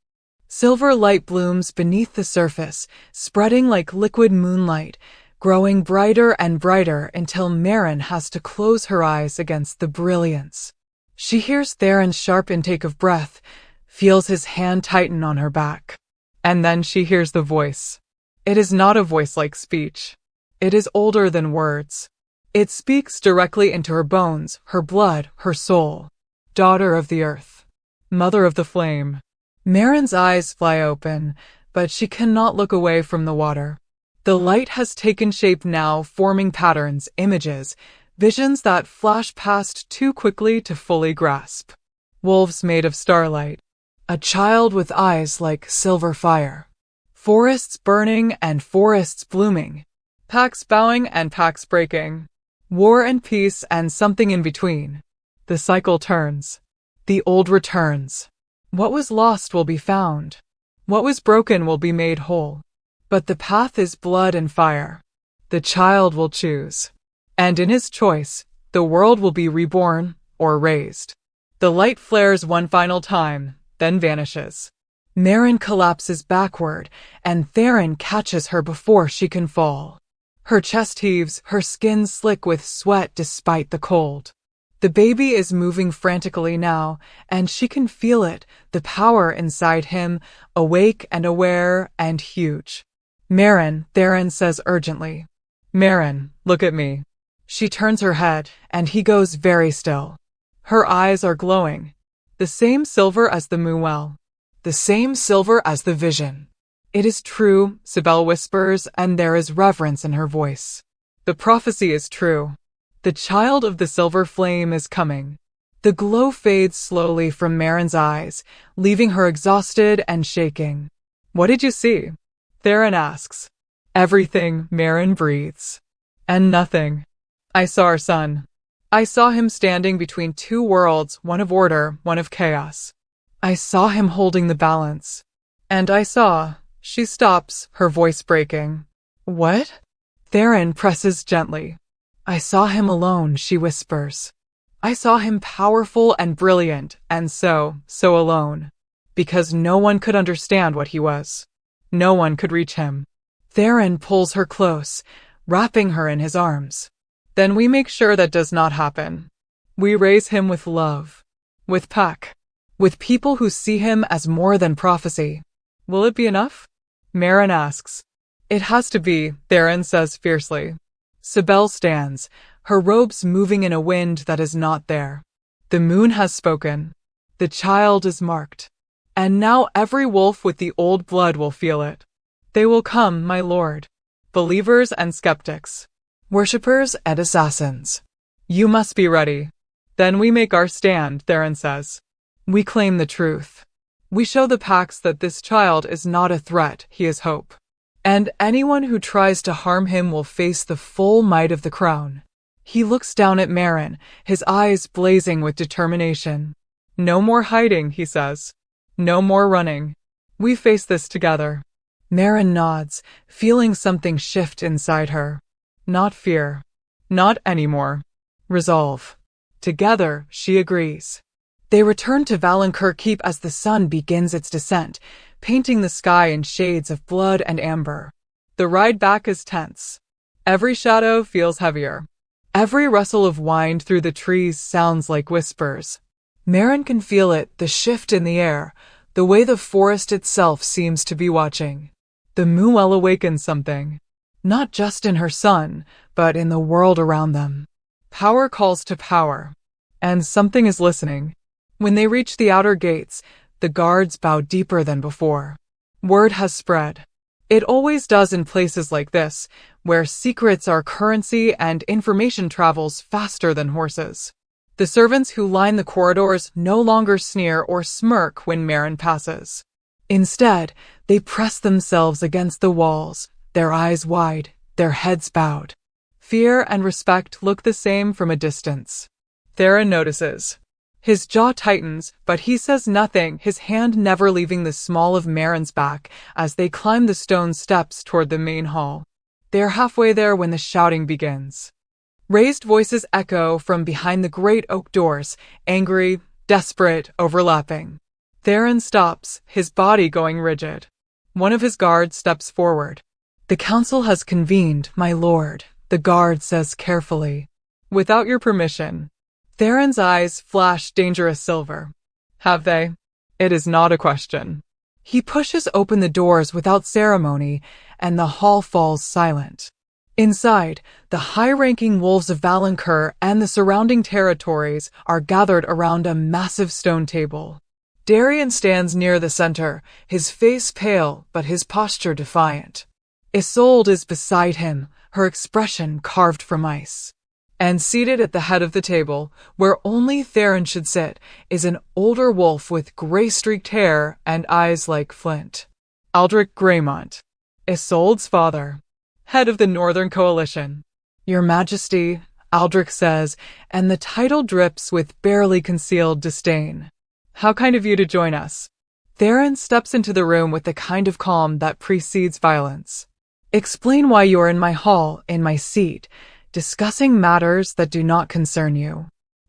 Speaker 1: Silver light blooms beneath the surface, spreading like liquid moonlight, growing brighter and brighter until Maren has to close her eyes against the brilliance. She hears Theron's sharp intake of breath, feels his hand tighten on her back. And then she hears the voice. It is not a voice like speech. It is older than words. It speaks directly into her bones, her blood, her soul. Daughter of the earth. Mother of the flame. Maren's eyes fly open, but she cannot look away from the water. The light has taken shape now, forming patterns, images, visions that flash past too quickly to fully grasp. Wolves made of starlight. A child with eyes like silver fire. Forests burning and forests blooming. Packs bowing and packs breaking. War and peace and something in between. The cycle turns. The old returns. What was lost will be found. What was broken will be made whole. But the path is blood and fire. The child will choose. And in his choice, the world will be reborn or raised. The light flares one final time, then vanishes. Maren collapses backward, and Theron catches her before she can fall. Her chest heaves, her skin slick with sweat despite the cold. The baby is moving frantically now, and she can feel it, the power inside him, awake and aware and huge. Maren, Theron says urgently. Maren, look at me. She turns her head, and he goes very still. Her eyes are glowing. The same silver as the Muel. The same silver as the vision. It is true, Sibel whispers, and there is reverence in her voice. The prophecy is true. The child of the silver flame is coming. The glow fades slowly from Maren's eyes, leaving her exhausted and shaking. What did you see? Theron asks. Everything, Maren breathes. And nothing. I saw our son. I saw him standing between two worlds, one of order, one of chaos. I saw him holding the balance. And I saw... She stops, her voice breaking. What? Theron presses gently. I saw him alone, she whispers. I saw him powerful and brilliant, and so alone. Because no one could understand what he was. No one could reach him. Theron pulls her close, wrapping her in his arms. Then we make sure that does not happen. We raise him with love. With Puck. With people who see him as more than prophecy. Will it be enough? Maren asks. It has to be, Theron says fiercely. Sibel stands, her robes moving in a wind that is not there. The moon has spoken. The child is marked. And now every wolf with the old blood will feel it. They will come, my lord. Believers and skeptics. Worshippers and assassins. You must be ready. Then we make our stand, Theron says. We claim the truth. We show the Pax that this child is not a threat, he is hope. And anyone who tries to harm him will face the full might of the crown. He looks down at Maren, his eyes blazing with determination. No more hiding, he says. No more running. We face this together. Marin nods, feeling something shift inside her. Not fear. Not anymore. Resolve. Together, she agrees. They return to Valancourt Keep as the sun begins its descent, painting the sky in shades of blood and amber. The ride back is tense. Every shadow feels heavier. Every rustle of wind through the trees sounds like whispers. Marin can feel it, the shift in the air, the way the forest itself seems to be watching. The Muel awakens something. Not just in her son, but in the world around them. Power calls to power. And something is listening. When they reach the outer gates, the guards bow deeper than before. Word has spread. It always does in places like this, where secrets are currency and information travels faster than horses. The servants who line the corridors no longer sneer or smirk when Marin passes. Instead, they press themselves against the walls, their eyes wide, their heads bowed. Fear and respect look the same from a distance. Theron notices. His jaw tightens, but he says nothing, his hand never leaving the small of Marin's back as they climb the stone steps toward the main hall. They are halfway there when the shouting begins. Raised voices echo from behind the great oak doors, angry, desperate, overlapping. Theron stops, his body going rigid. One of his guards steps forward. "The council has convened, my lord," the guard says carefully. "Without your permission." Theron's eyes flash dangerous silver. "Have they?" "It is not a question." He pushes open the doors without ceremony, and the hall falls silent. Inside, the high-ranking wolves of Valancourt and the surrounding territories are gathered around a massive stone table. Darien stands near the center, his face pale but his posture defiant. Isolde is beside him, her expression carved from ice. And seated at the head of the table, where only Theron should sit, is an older wolf with gray-streaked hair and eyes like flint. Aldrich Greymont, Isolde's father, head of the Northern Coalition. "Your Majesty," Aldrich says, and the title drips with barely concealed disdain. "How kind of you to join us." Theron steps into the room with the kind of calm that precedes violence. "Explain why you are in my hall, in my seat, discussing matters that do not concern you."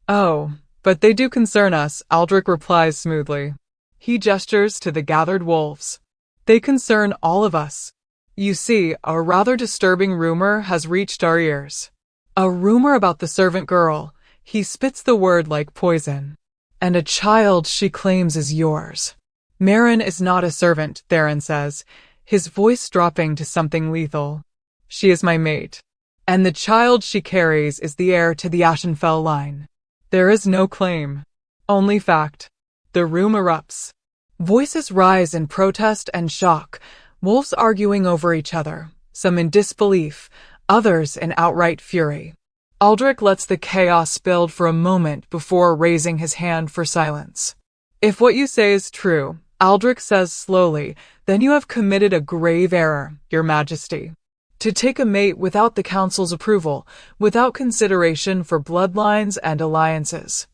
Speaker 1: "Oh, but they do concern us," Aldrich replies smoothly. He gestures to the gathered wolves. "They concern all of us. You see, a rather disturbing rumor has reached our ears. A rumor about the servant girl," he spits the word like poison, "and a child she claims is yours." "Marin is not a servant," Theron says, his voice dropping to something lethal. "She is my mate. And the child she carries is the heir to the Ashenfell line. There is no claim, only fact." The room erupts. Voices rise in protest and shock, wolves arguing over each other, some in disbelief, others in outright fury. Aldrich lets the chaos build for a moment before raising his hand for silence. "If what you say is true," Aldrich says slowly, "then you have committed a grave error, Your Majesty. To take a mate without the council's approval, without consideration for bloodlines and alliances."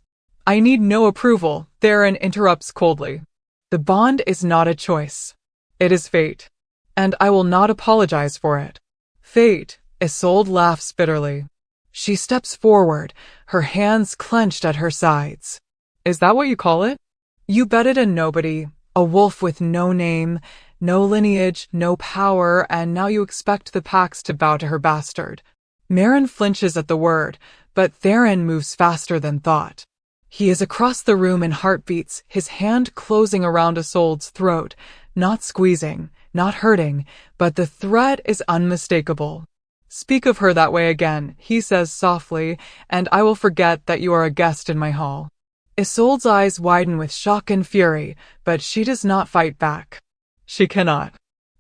Speaker 1: "I need no approval," Theron interrupts coldly. "The bond is not a choice. It is fate. And I will not apologize for it." "Fate," Isolde laughs bitterly. She steps forward, her hands clenched at her sides. "Is that what you call it? You betted a nobody, a wolf with no name, no lineage, no power, and now you expect the Pax to bow to her bastard." Marin flinches at the word, but Theron moves faster than thought. He is across the room in heartbeats, his hand closing around Isolde's throat, not squeezing, not hurting, but the threat is unmistakable. "Speak of her that way again," he says softly, "and I will forget that you are a guest in my hall." Isolde's eyes widen with shock and fury, but she does not fight back. She cannot.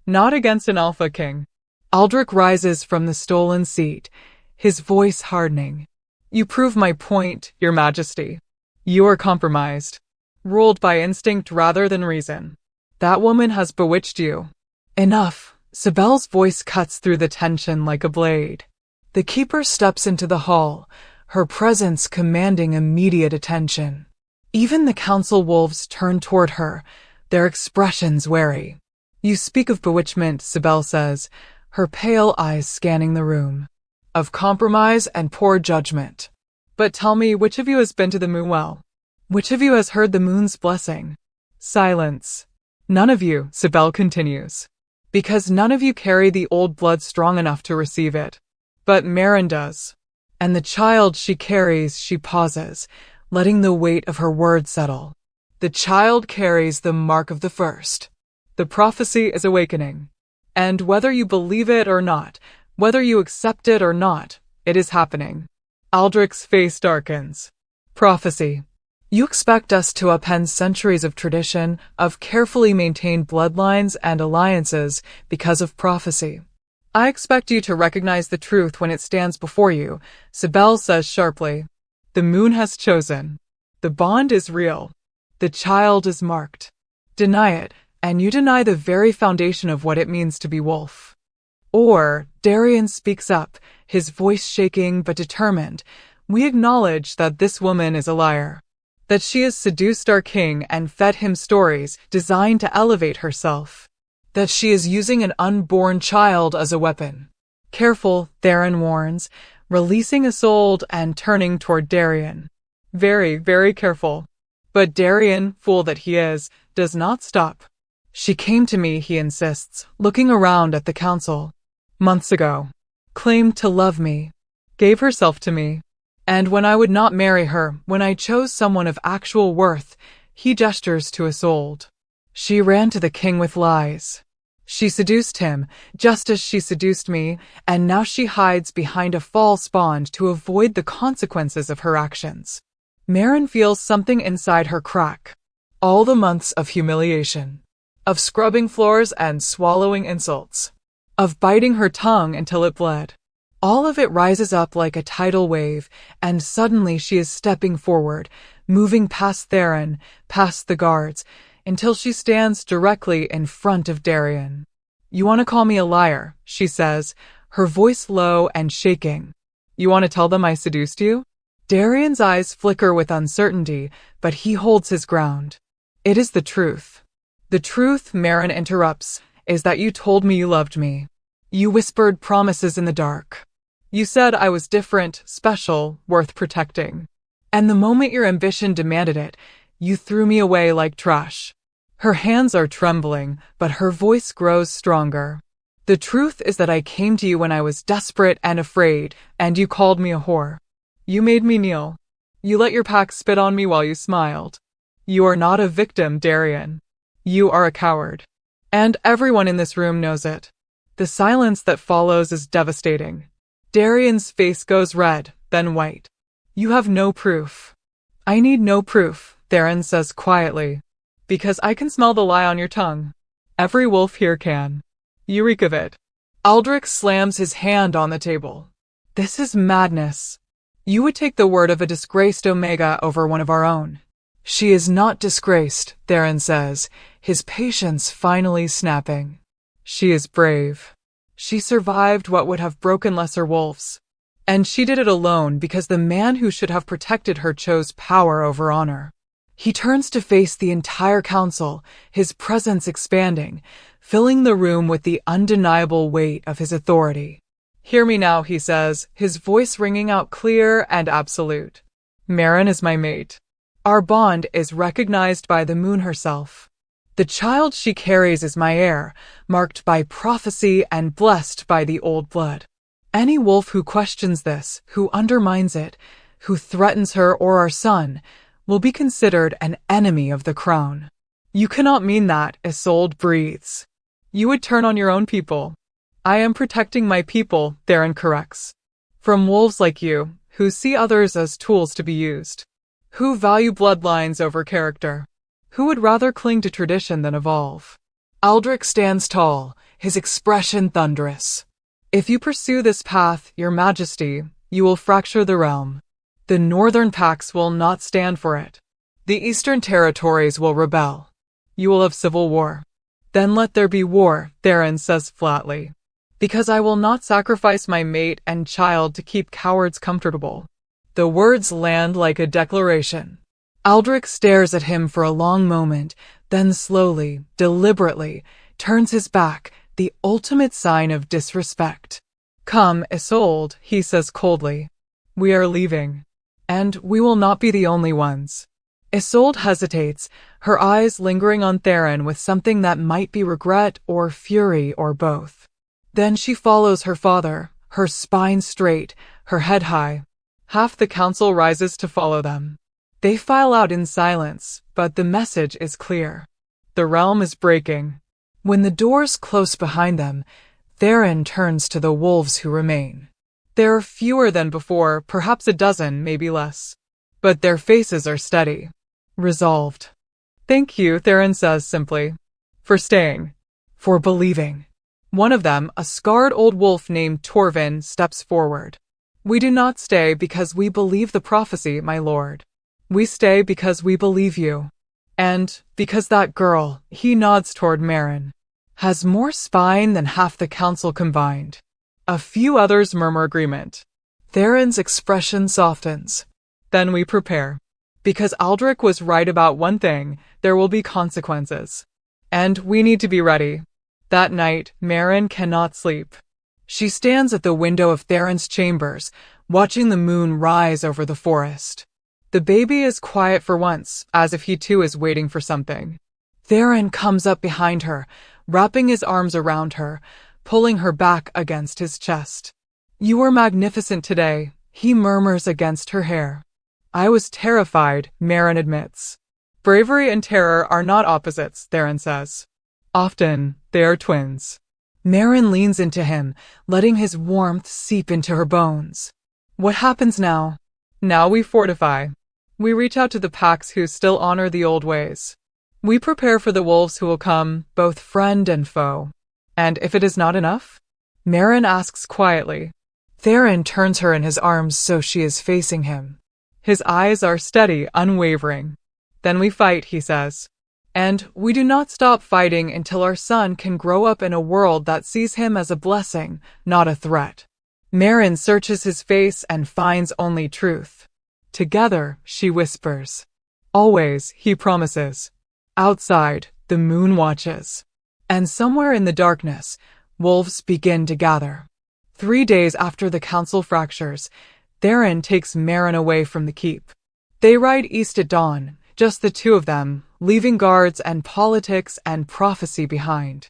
Speaker 1: Not against an Alpha King. Aldrich rises from the stolen seat, his voice hardening. "You prove my point, Your Majesty. You are compromised, ruled by instinct rather than reason. That woman has bewitched you." "Enough." Sibel's voice cuts through the tension like a blade. The keeper steps into the hall, her presence commanding immediate attention. Even the council wolves turn toward her, their expressions wary. You speak of bewitchment, Sibel says, her pale eyes scanning the room. Of compromise and poor judgment. But tell me, which of you has been to the moon well? Which of you has heard the moon's blessing? Silence. None of you, Sibel continues. Because none of you carry the old blood strong enough to receive it. But Marin does. And the child she carries, she pauses, letting the weight of her words settle. The child carries the mark of the first. The prophecy is awakening. And whether you believe it or not, whether you accept it or not, it is happening. Aldrich's face darkens. Prophecy. You expect us to append centuries of tradition, of carefully maintained bloodlines and alliances because of prophecy. I expect you to recognize the truth when it stands before you, Sibel says sharply. The moon has chosen. The bond is real. The child is marked. Deny it, and you deny the very foundation of what it means to be wolf. Or, Darian speaks up, his voice shaking but determined, we acknowledge that this woman is a liar. That she has seduced our king and fed him stories designed to elevate herself. That she is using an unborn child as a weapon. Careful, Theron warns, releasing Isolde and turning toward Darian. Very, very careful. But Darian, fool that he is, does not stop. She came to me, he insists, looking around at the council. Months ago. Claimed to love me. Gave herself to me. And when I would not marry her, when I chose someone of actual worth, he gestures to Isolde. She ran to the king with lies. She seduced him, just as she seduced me, and now she hides behind a false bond to avoid the consequences of her actions. Marin feels something inside her crack. All the months of humiliation. Of scrubbing floors and swallowing insults. Of biting her tongue until it bled. All of it rises up like a tidal wave, and suddenly she is stepping forward, moving past Theron, past the guards, until she stands directly in front of Darian. You want to call me a liar, she says, her voice low and shaking. You want to tell them I seduced you? Darian's eyes flicker with uncertainty, but he holds his ground. It is the truth. The truth, Marin interrupts, is that you told me you loved me. You whispered promises in the dark. You said I was different, special, worth protecting. And the moment your ambition demanded it, you threw me away like trash. Her hands are trembling, but her voice grows stronger. The truth is that I came to you when I was desperate and afraid, and you called me a whore. You made me kneel. You let your pack spit on me while you smiled. You are not a victim, Darian. You are a coward. And everyone in this room knows it. The silence that follows is devastating. Darian's face goes red, then white. You have no proof. I need no proof, Theron says quietly. Because I can smell the lie on your tongue. Every wolf here can. You reek of it. Aldrich slams his hand on the table. This is madness. You would take the word of a disgraced Omega over one of our own. She is not disgraced, Theron says, his patience finally snapping. She is brave. She survived what would have broken lesser wolves. And she did it alone because the man who should have protected her chose power over honor. He turns to face the entire council, his presence expanding, filling the room with the undeniable weight of his authority. Hear me now, he says, his voice ringing out clear and absolute. Marin is my mate. Our bond is recognized by the moon herself. The child she carries is my heir, marked by prophecy and blessed by the old blood. Any wolf who questions this, who undermines it, who threatens her or our son, will be considered an enemy of the crown. You cannot mean that, Isolde breathes. You would turn on your own people. I am protecting my people, Theron corrects. From wolves like you, who see others as tools to be used. Who value bloodlines over character. Who would rather cling to tradition than evolve. Aldrich stands tall, his expression thunderous. If you pursue this path, your majesty, you will fracture the realm. The northern packs will not stand for it. The eastern territories will rebel. You will have civil war. Then let there be war, Theron says flatly. Because I will not sacrifice my mate and child to keep cowards comfortable. The words land like a declaration. Aldrich stares at him for a long moment, then slowly, deliberately, turns his back, the ultimate sign of disrespect. "Come, Isolde," he says coldly. "We are leaving. And we will not be the only ones." Isolde hesitates, her eyes lingering on Theron with something that might be regret or fury or both. Then she follows her father, her spine straight, her head high. Half the council rises to follow them. They file out in silence, but the message is clear. The realm is breaking. When the doors close behind them, Theron turns to the wolves who remain. There are fewer than before, perhaps a dozen, maybe less. But their faces are steady. Resolved. "Thank you," Theron says simply. "For staying. For believing." One of them, a scarred old wolf named Torvin, steps forward. "We do not stay because we believe the prophecy, my lord. We stay because we believe you. And because that girl," he nods toward Marin, "has more spine than half the council combined." A few others murmur agreement. Theron's expression softens. "Then we prepare. Because Aldrich was right about one thing, there will be consequences. And we need to be ready." That night, Marin cannot sleep. She stands at the window of Theron's chambers, watching the moon rise over the forest. The baby is quiet for once, as if he too is waiting for something. Theron comes up behind her, wrapping his arms around her, pulling her back against his chest. "You were magnificent today," he murmurs against her hair. "I was terrified," Marin admits. "Bravery and terror are not opposites," Theron says. "Often, they are twins." Marin leans into him, letting his warmth seep into her bones. "What happens now?" "Now we fortify. We reach out to the packs who still honor the old ways. We prepare for the wolves who will come, both friend and foe." "And if it is not enough?" Marin asks quietly. Theron turns her in his arms so she is facing him. His eyes are steady, unwavering. "Then we fight," he says. "And we do not stop fighting until our son can grow up in a world that sees him as a blessing, not a threat." Marin searches his face and finds only truth. "Together," she whispers. "Always," he promises. Outside, the moon watches. And somewhere in the darkness, wolves begin to gather. 3 days after the council fractures, Theron takes Marin away from the keep. They ride east at dawn, just the two of them, leaving guards and politics and prophecy behind.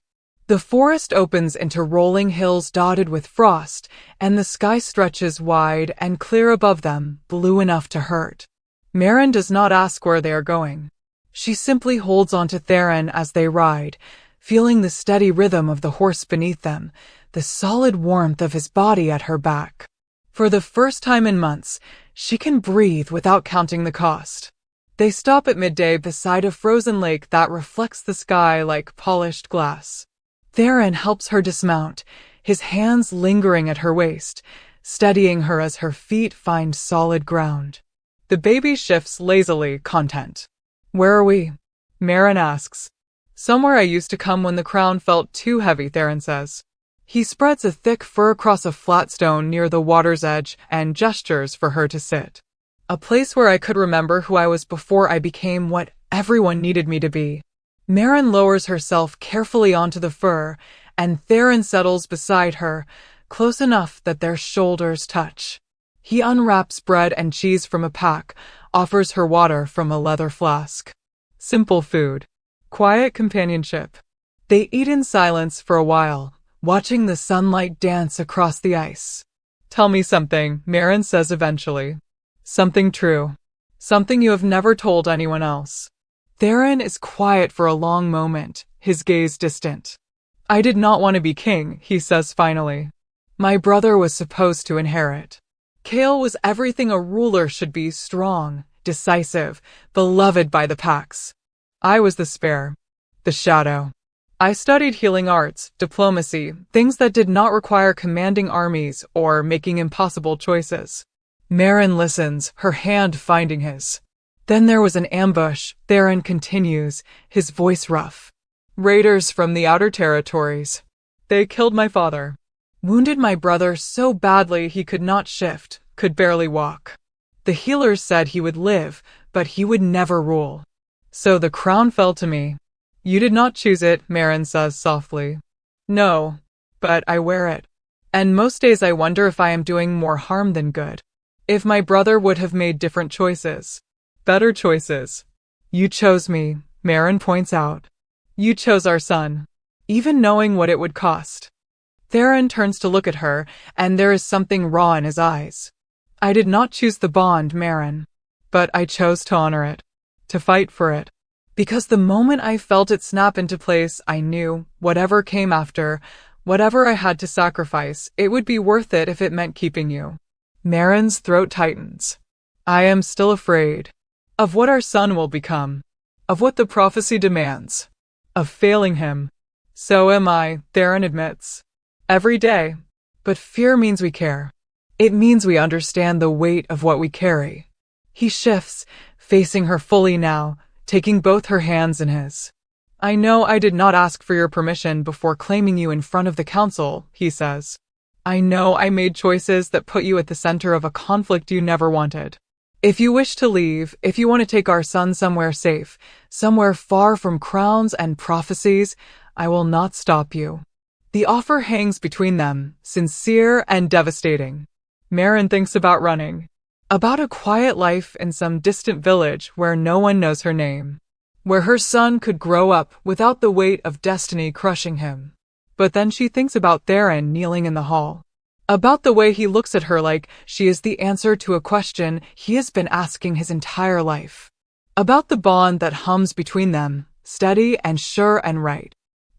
Speaker 1: The forest opens into rolling hills dotted with frost, and the sky stretches wide and clear above them, blue enough to hurt. Marin does not ask where they are going. She simply holds onto Theron as they ride, feeling the steady rhythm of the horse beneath them, the solid warmth of his body at her back. For the first time in months, she can breathe without counting the cost. They stop at midday beside a frozen lake that reflects the sky like polished glass. Theron helps her dismount, his hands lingering at her waist, steadying her as her feet find solid ground. The baby shifts lazily, content. "Where are we?" Marin asks. "Somewhere I used to come when the crown felt too heavy," Theron says. He spreads a thick fur across a flat stone near the water's edge and gestures for her to sit. "A place where I could remember who I was before I became what everyone needed me to be." Marin lowers herself carefully onto the fur, and Theron settles beside her, close enough that their shoulders touch. He unwraps bread and cheese from a pack, offers her water from a leather flask. Simple food. Quiet companionship. They eat in silence for a while, watching the sunlight dance across the ice. "Tell me something," Marin says eventually. "Something true. Something you have never told anyone else." Theron is quiet for a long moment, his gaze distant. "I did not want to be king," he says finally. "My brother was supposed to inherit. Kale was everything a ruler should be: strong, decisive, beloved by the packs. I was the spare, the shadow. I studied healing arts, diplomacy, things that did not require commanding armies or making impossible choices." Marin listens, her hand finding his. "Then there was an ambush," Theron continues, his voice rough. "Raiders from the outer territories. They killed my father. Wounded my brother so badly he could not shift, could barely walk. The healers said he would live, but he would never rule. So the crown fell to me. You did not choose it, Marin says softly. No, but I wear it. And most days I wonder if I am doing more harm than good. If my brother would have made different choices. Better choices. You chose me, Marin points out. You chose our son. Even knowing what it would cost. Theron turns to look at her, and there is something raw in his eyes. I did not choose the bond, Marin. But I chose to honor it. To fight for it. Because the moment I felt it snap into place, I knew, whatever came after, whatever I had to sacrifice, it would be worth it if it meant keeping you. Marin's throat tightens. I am still afraid. Of what our son will become. Of what the prophecy demands. Of failing him. So am I, Theron admits. Every day. But fear means we care. It means we understand the weight of what we carry. He shifts, facing her fully now, taking both her hands in his. I know I did not ask for your permission before claiming you in front of the council, he says. I know I made choices that put you at the center of a conflict you never wanted. If you wish to leave, if you want to take our son somewhere safe, somewhere far from crowns and prophecies, I will not stop you. The offer hangs between them, sincere and devastating. Marin thinks about running. About a quiet life in some distant village where no one knows her name. Where her son could grow up without the weight of destiny crushing him. But then she thinks about Theron kneeling in the hall. About the way he looks at her like she is the answer to a question he has been asking his entire life. About the bond that hums between them, steady and sure and right.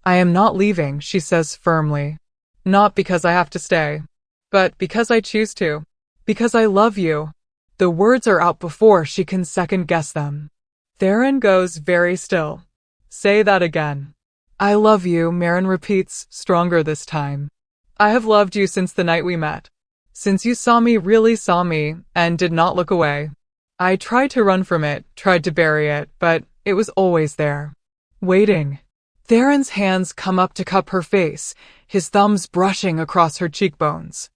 Speaker 1: I am not leaving, she says firmly. Not because I have to stay. But because I choose to. Because I love you. The words are out before she can second-guess them. Theron goes very still. Say that again. I love you, Marin repeats, stronger this time. I have loved you since the night we met. Since you saw me, really saw me, and did not look away. I tried to run from it, tried to bury it, but it was always there. Waiting. Theron's hands come up to cup her face, his thumbs brushing across her cheekbones.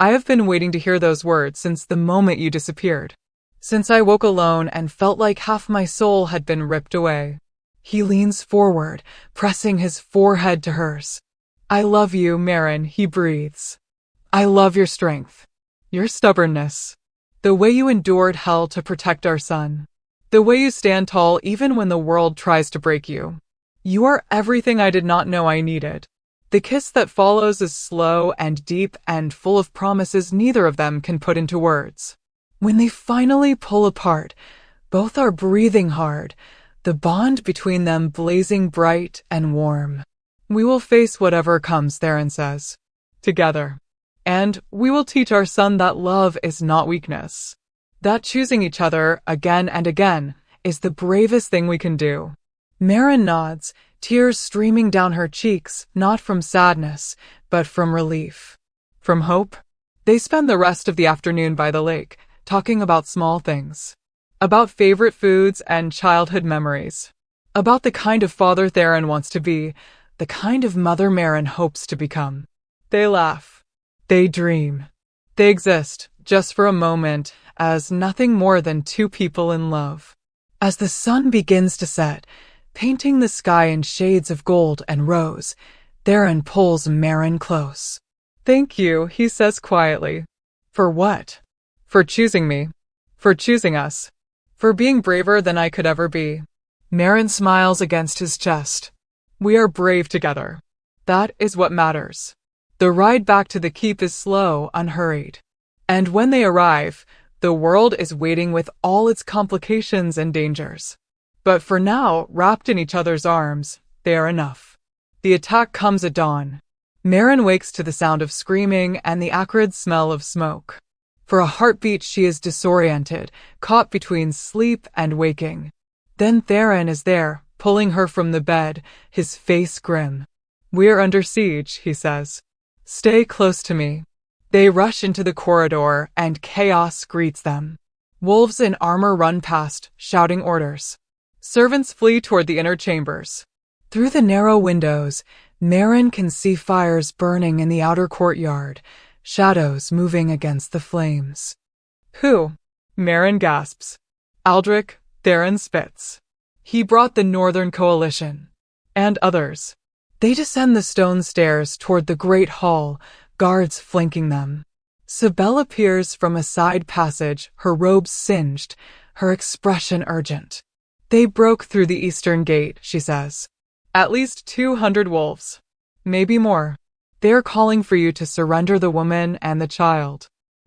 Speaker 1: I have been waiting to hear those words since the moment you disappeared. Since I woke alone and felt like half my soul had been ripped away. He leans forward, pressing his forehead to hers. I love you, Marin, he breathes. I love your strength. Your stubbornness. The way you endured hell to protect our son. The way you stand tall even when the world tries to break you. You are everything I did not know I needed. The kiss that follows is slow and deep and full of promises neither of them can put into words. When they finally pull apart, both are breathing hard, the bond between them blazing bright and warm. We will face whatever comes, Theron says. Together. And we will teach our son that love is not weakness. That choosing each other again and again is the bravest thing we can do. Marin nods, tears streaming down her cheeks, not from sadness, but from relief. From hope? They spend the rest of the afternoon by the lake, talking about small things. About favorite foods and childhood memories. About the kind of father Theron wants to be, the kind of mother Marin hopes to become. They laugh. They dream. They exist, just for a moment, as nothing more than two people in love. As the sun begins to set, painting the sky in shades of gold and rose, Theron pulls Marin close. Thank you, he says quietly. For what? For choosing me. For choosing us. For being braver than I could ever be. Marin smiles against his chest. We are brave together. That is what matters. The ride back to the keep is slow, unhurried. And when they arrive, the world is waiting with all its complications and dangers. But for now, wrapped in each other's arms, they are enough. The attack comes at dawn. Marin wakes to the sound of screaming and the acrid smell of smoke. For a heartbeat she is disoriented, caught between sleep and waking. Then Theron is there, pulling her from the bed, his face grim. We're under siege, he says. Stay close to me. They rush into the corridor and chaos greets them. Wolves in armor run past, shouting orders. Servants flee toward the inner chambers. Through the narrow windows, Marin can see fires burning in the outer courtyard, shadows moving against the flames. Who? Marin gasps. Aldrich, Theron spits. He brought the Northern Coalition. And others. They descend the stone stairs toward the great hall, guards flanking them. Sibel appears from a side passage, her robes singed, her expression urgent. They broke through the eastern gate, she says. At least 200 wolves. Maybe more. They are calling for you to surrender the woman and the child.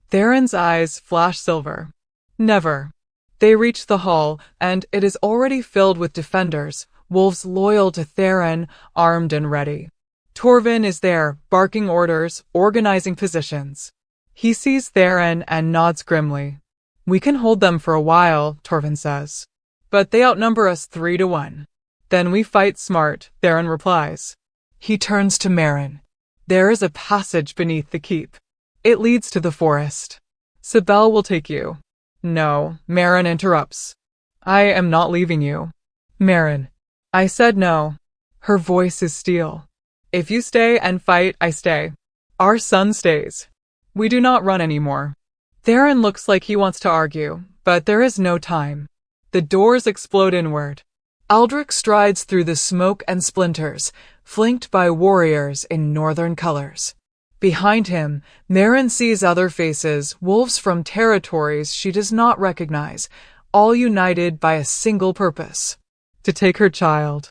Speaker 1: Theron's eyes flash silver. Never. They reach the hall, and it is already filled with defenders, wolves loyal to Theron, armed and ready. Torvin is there, barking orders, organizing positions. He sees Theron and nods grimly. We can hold them for a while, Torvin says. But they outnumber us 3-1. Then we fight smart, Theron replies. He turns to Merrin. There is a passage beneath the keep. It leads to the forest. Sibel will take you. No, Merrin interrupts. I am not leaving you. Merrin. I said no. Her voice is steel. If you stay and fight, I stay. Our son stays. We do not run anymore. Theron looks like he wants to argue, but there is no time. The doors explode inward. Aldrich strides through the smoke and splinters, flanked by warriors in northern colors. Behind him, Merrin sees other faces, wolves from territories she does not recognize, all united by a single purpose: to take her child.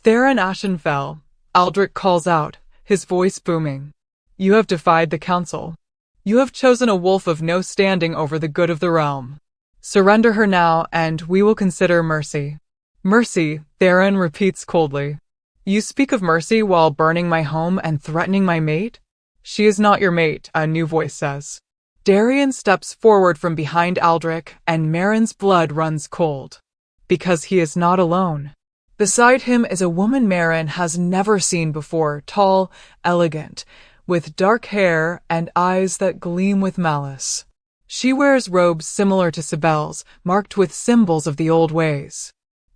Speaker 1: Theron Ashenfell, Aldrich calls out, his voice booming. You have defied the council. You have chosen a wolf of no standing over the good of the realm. Surrender her now, and we will consider mercy. Mercy, Theron repeats coldly. You speak of mercy while burning my home and threatening my mate? She is not your mate, a new voice says. Darian steps forward from behind Aldrich, and Merrin's blood runs cold. Because he is not alone. Beside him is a woman Merrin has never seen before, tall, elegant, with dark hair and eyes that gleam with malice. She wears robes similar to Sibel's, marked with symbols of the old ways.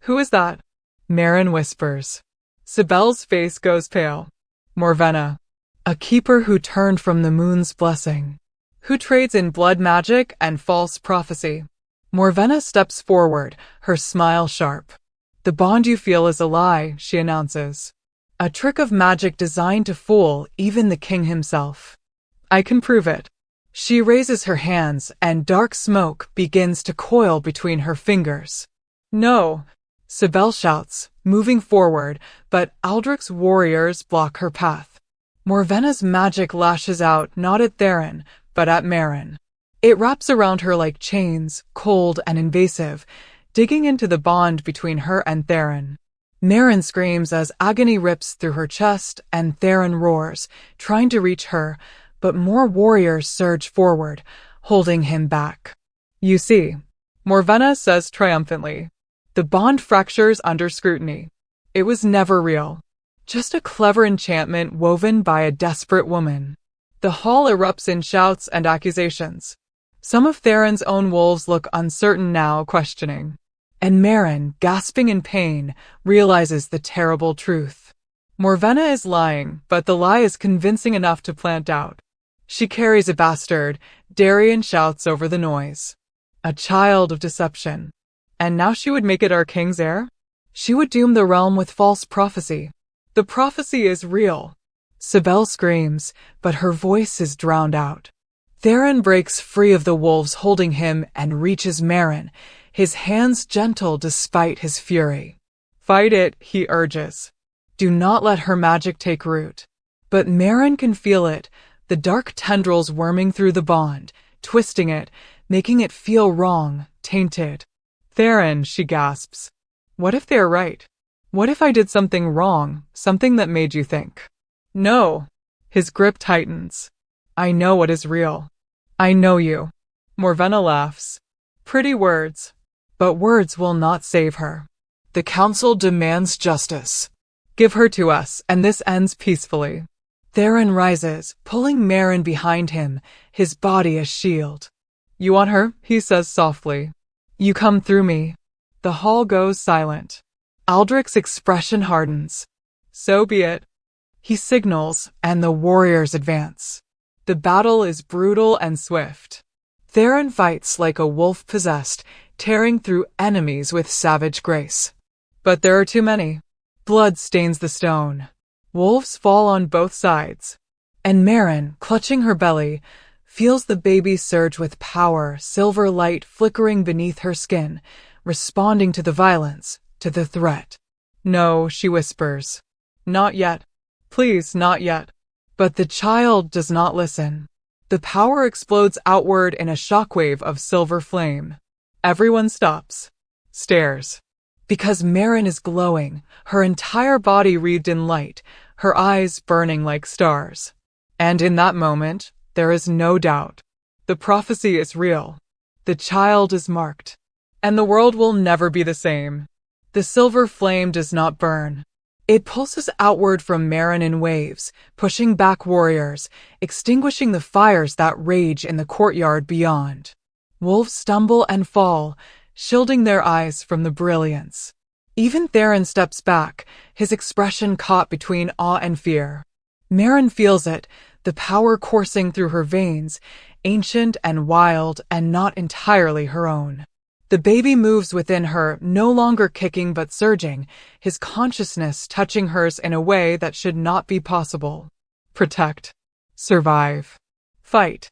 Speaker 1: Who is that? Merrin whispers. Sibel's face goes pale. Morvenna. A keeper who turned from the moon's blessing. Who trades in blood magic and false prophecy. Morvenna steps forward, her smile sharp. The bond you feel is a lie, she announces. A trick of magic designed to fool even the king himself. I can prove it. She raises her hands, and dark smoke begins to coil between her fingers. No, Sibel shouts, moving forward, but Aldrich's warriors block her path. Morvenna's magic lashes out not at Theron, but at Merrin. It wraps around her like chains, cold and invasive, digging into the bond between her and Theron. Merrin screams as agony rips through her chest, and Theron roars, trying to reach her, but more warriors surge forward, holding him back. You see, Morvenna says triumphantly. The bond fractures under scrutiny. It was never real. Just a clever enchantment woven by a desperate woman. The hall erupts in shouts and accusations. Some of Theron's own wolves look uncertain now, questioning. And Merrin, gasping in pain, realizes the terrible truth. Morvenna is lying, but the lie is convincing enough to plant doubt. She carries a bastard, Darian shouts over the noise. A child of deception. And now she would make it our king's heir? She would doom the realm with false prophecy. The prophecy is real. Sibel screams, but her voice is drowned out. Theron breaks free of the wolves holding him and reaches Merrin, his hands gentle despite his fury. Fight it, he urges. Do not let her magic take root. But Merrin can feel it, the dark tendrils worming through the bond, twisting it, making it feel wrong, tainted. Theron, she gasps. What if they're right? What if I did something wrong, something that made you think? No. His grip tightens. I know what is real. I know you. Morvenna laughs. Pretty words. But words will not save her. The council demands justice. Give her to us, and this ends peacefully. Theron rises, pulling Merrin behind him, his body a shield. You want her? He says softly. You come through me. The hall goes silent. Aldrich's expression hardens. So be it. He signals, and the warriors advance. The battle is brutal and swift. Theron fights like a wolf possessed, tearing through enemies with savage grace. But there are too many. Blood stains the stone. Wolves fall on both sides. And Maren, clutching her belly, feels the baby surge with power, silver light flickering beneath her skin, responding to the violence, to the threat. "No," she whispers. "Not yet. Please, not yet." But the child does not listen. The power explodes outward in a shockwave of silver flame. Everyone stops, stares. Because Maren is glowing, her entire body wreathed in light, her eyes burning like stars. And in that moment, there is no doubt. The prophecy is real. The child is marked. And the world will never be the same. The silver flame does not burn. It pulses outward from Maren in waves, pushing back warriors, extinguishing the fires that rage in the courtyard beyond. Wolves stumble and fall, shielding their eyes from the brilliance. Even Theron steps back, his expression caught between awe and fear. Maren feels it, the power coursing through her veins, ancient and wild and not entirely her own. The baby moves within her, no longer kicking but surging, his consciousness touching hers in a way that should not be possible. Protect. Survive. Fight.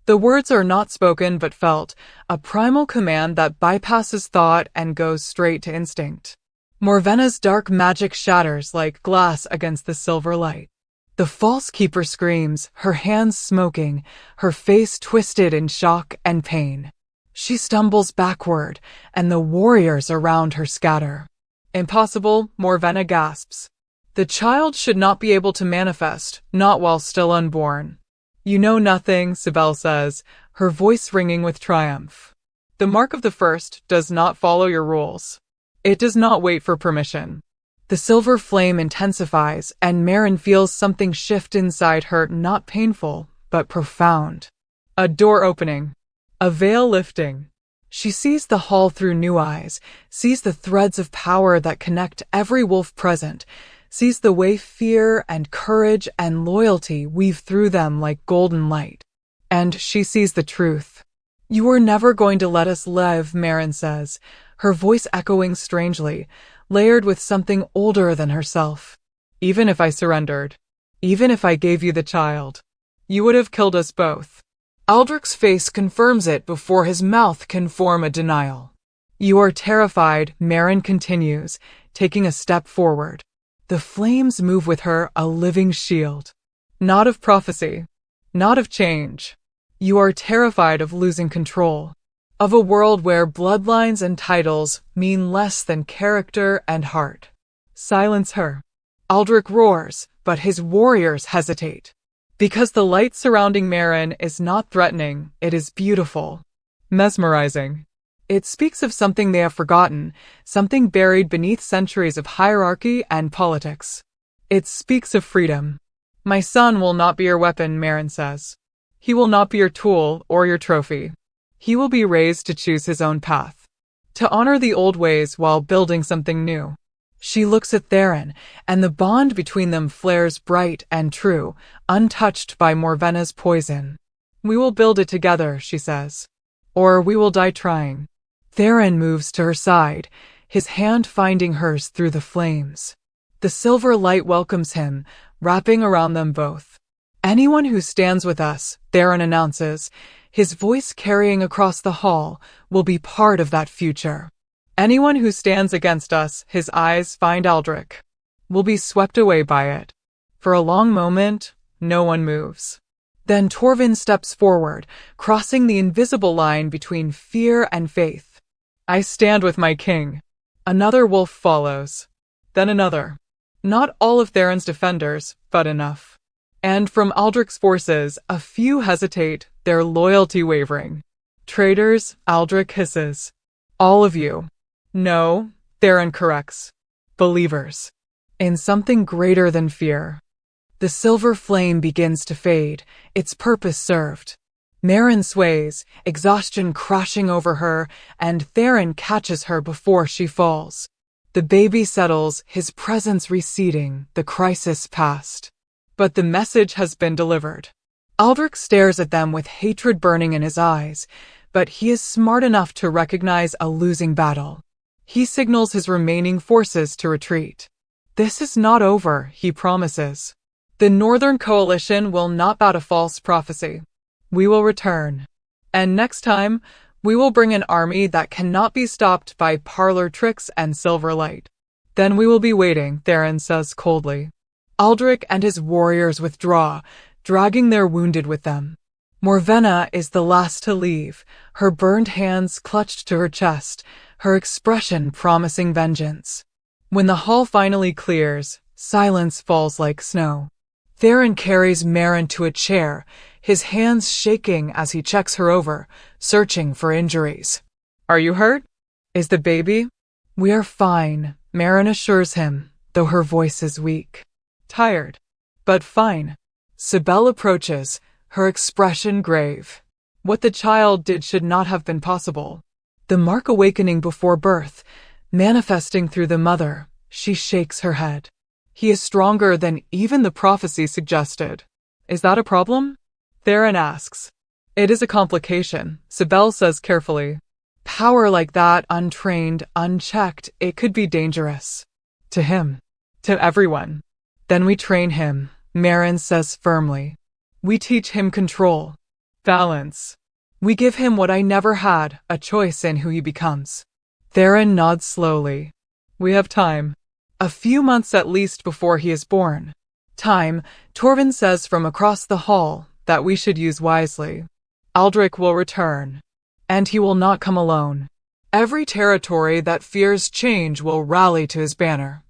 Speaker 1: The words are not spoken but felt, a primal command that bypasses thought and goes straight to instinct. Morvenna's dark magic shatters like glass against the silver light. The false keeper screams, her hands smoking, her face twisted in shock and pain. She stumbles backward, and the warriors around her scatter. "Impossible," Morvenna gasps. "The child should not be able to manifest, not while still unborn." "You know nothing," Sibel says, her voice ringing with triumph. "The mark of the first does not follow your rules. It does not wait for permission." The silver flame intensifies, and Maren feels something shift inside her, not painful, but profound. A door opening. A veil lifting. She sees the hall through new eyes, sees the threads of power that connect every wolf present, sees the way fear and courage and loyalty weave through them like golden light. And she sees the truth. "You were never going to let us live," Maren says, her voice echoing strangely, layered with something older than herself. "Even if I surrendered, even if I gave you the child, you would have killed us both." Aldrich's face confirms it before his mouth can form a denial. "You are terrified," Maren continues, taking a step forward. The flames move with her, a living shield. "Not of prophecy, not of change. You are terrified of losing control, of a world where bloodlines and titles mean less than character and heart." "Silence her." Aldrich roars, but his warriors hesitate. Because the light surrounding Maren is not threatening, it is beautiful. Mesmerizing. It speaks of something they have forgotten, something buried beneath centuries of hierarchy and politics. It speaks of freedom. "My son will not be your weapon," Maren says. "He will not be your tool or your trophy. He will be raised to choose his own path, to honor the old ways while building something new." She looks at Theron, and the bond between them flares bright and true, untouched by Morvenna's poison. "We will build it together," she says. "Or we will die trying." Theron moves to her side, his hand finding hers through the flames. The silver light welcomes him, wrapping around them both. "Anyone who stands with us," Theron announces, his voice carrying across the hall, "will be part of that future. Anyone who stands against us," his eyes find Aldrich, "will be swept away by it." For a long moment, no one moves. Then Torvin steps forward, crossing the invisible line between fear and faith. "I stand with my king." Another wolf follows. Then another. Not all of Theron's defenders, but enough. And from Aldrich's forces, a few hesitate, their loyalty wavering. "Traitors," Aldrich hisses. "All of you." "No," Theron corrects. "Believers. In something greater than fear." The silver flame begins to fade, its purpose served. Maren sways, exhaustion crashing over her, and Theron catches her before she falls. The baby settles, his presence receding, the crisis past. But the message has been delivered. Aldrich stares at them with hatred burning in his eyes, but he is smart enough to recognize a losing battle. He signals his remaining forces to retreat. This is not over, he promises. The Northern Coalition will not bow to false prophecy. We will return. And next time, we will bring an army that cannot be stopped by parlor tricks and silver light. Then we will be waiting, Theron says coldly. Aldrich and his warriors withdraw, dragging their wounded with them. Morvenna is the last to leave, her burned hands clutched to her chest, her expression promising vengeance. When the hall finally clears, silence falls like snow. Theron carries Maren to a chair, his hands shaking as he checks her over, searching for injuries. Are you hurt? Is the baby? We are fine, Maren assures him, though her voice is weak. Tired, but fine. Sibel approaches, her expression grave. What the child did should not have been possible. The mark awakening before birth, manifesting through the mother, she shakes her head. He is stronger than even the prophecy suggested. Is that a problem? Theron asks. It is a complication, Sibel says carefully. Power like that, untrained, unchecked, it could be dangerous. To him. To everyone. Then we train him, Maren says firmly. We teach him control. Balance. We give him what I never had, a choice in who he becomes. Theron nods slowly. We have time. A few months at least before he is born. Time, Torvin says from across the hall, that we should use wisely. Aldrich will return. And he will not come alone. Every territory that fears change will rally to his banner.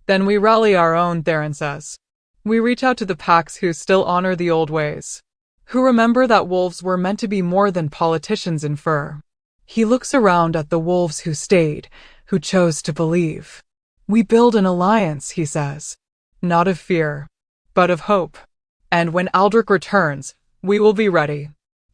Speaker 1: Then we rally our own, Theron says. We reach out to the packs who still honor the old ways. Who remember that wolves were meant to be more than politicians in fur. He looks around at the wolves who stayed, who chose to believe. We build an alliance, he says. Not of fear, but of hope. And when Aldrich returns, we will be ready.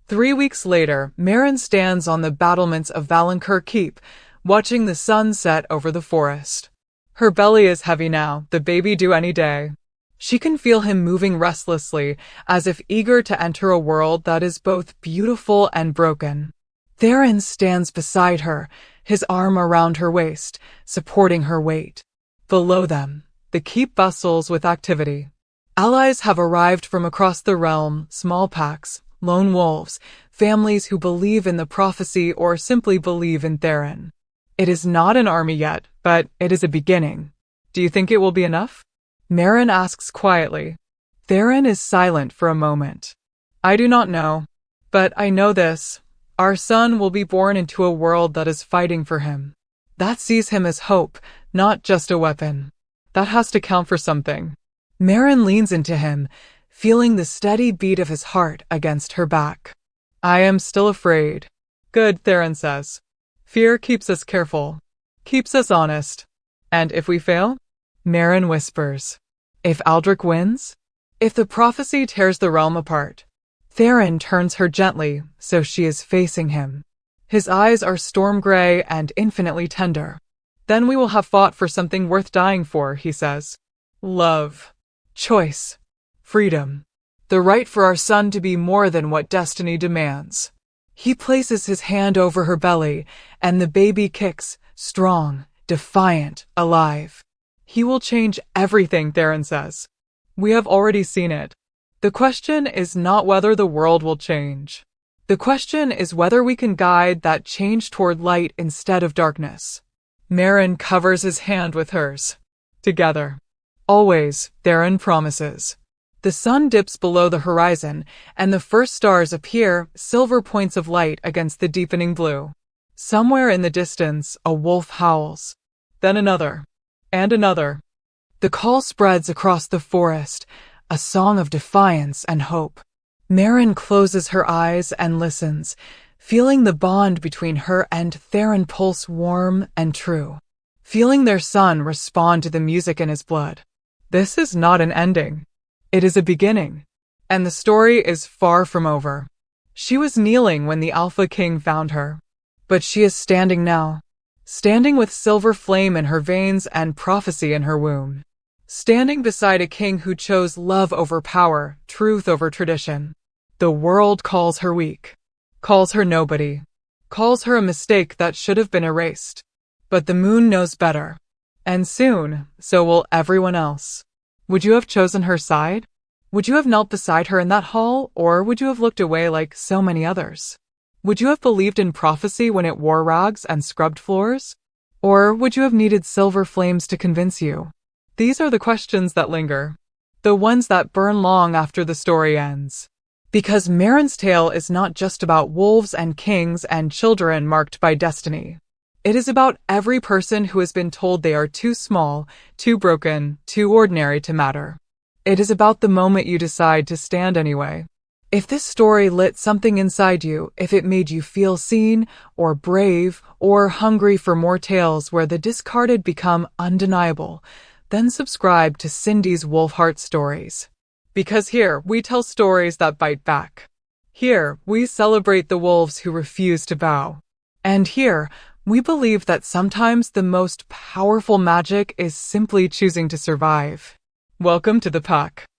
Speaker 1: 3 weeks later, Maren stands on the battlements of Valancourt Keep, watching the sun set over the forest. Her belly is heavy now, the baby due any day. She can feel him moving restlessly, as if eager to enter a world that is both beautiful and broken. Theron stands beside her, his arm around her waist, supporting her weight. Below them, the keep bustles with activity. Allies have arrived from across the realm, small packs, lone wolves, families who believe in the prophecy or simply believe in Theron. It is not an army yet, but it is a beginning. Do you think it will be enough? Maren asks quietly. Theron is silent for a moment. I do not know, but I know this. Our son will be born into a world that is fighting for him. That sees him as hope, not just a weapon. That has to count for something. Maren leans into him, feeling the steady beat of his heart against her back. I am still afraid. Good, Theron says. Fear keeps us careful, keeps us honest. And if we fail? Maren whispers. If Aldrich wins? If the prophecy tears the realm apart? Theron turns her gently, so she is facing him. His eyes are storm gray and infinitely tender. Then we will have fought for something worth dying for, he says. Love. Choice. Freedom. The right for our son to be more than what destiny demands. He places his hand over her belly, and the baby kicks, strong, defiant, alive. He will change everything, Theron says. We have already seen it. The question is not whether the world will change. The question is whether we can guide that change toward light instead of darkness. Maren covers his hand with hers. Together. Always, Theron promises. The sun dips below the horizon, and the first stars appear, silver points of light against the deepening blue. Somewhere in the distance, a wolf howls. Then another. And another. The call spreads across the forest, a song of defiance and hope. Maren closes her eyes and listens, feeling the bond between her and Theron pulse warm and true. Feeling their son respond to the music in his blood. This is not an ending. It is a beginning. And the story is far from over. She was kneeling when the Alpha King found her. But she is standing now. Standing with silver flame in her veins and prophecy in her womb. Standing beside a king who chose love over power, truth over tradition. The world calls her weak. Calls her nobody. calls her a mistake that should have been erased. But the moon knows better. And soon, so will everyone else. Would you have chosen her side? Would you have knelt beside her in that hall, or would you have looked away like so many others? Would you have believed in prophecy when it wore rags and scrubbed floors? Or would you have needed silver flames to convince you? These are the questions that linger. The ones that burn long after the story ends. Because Marin's tale is not just about wolves and kings and children marked by destiny. It is about every person who has been told they are too small, too broken, too ordinary to matter. It is about the moment you decide to stand anyway. If this story lit something inside you, if it made you feel seen, or brave, or hungry for more tales where the discarded become undeniable, then subscribe to Cindy's Wolfheart Stories. Because here, we tell stories that bite back. Here, we celebrate the wolves who refuse to bow. And here, we believe that sometimes the most powerful magic is simply choosing to survive. Welcome to the pack.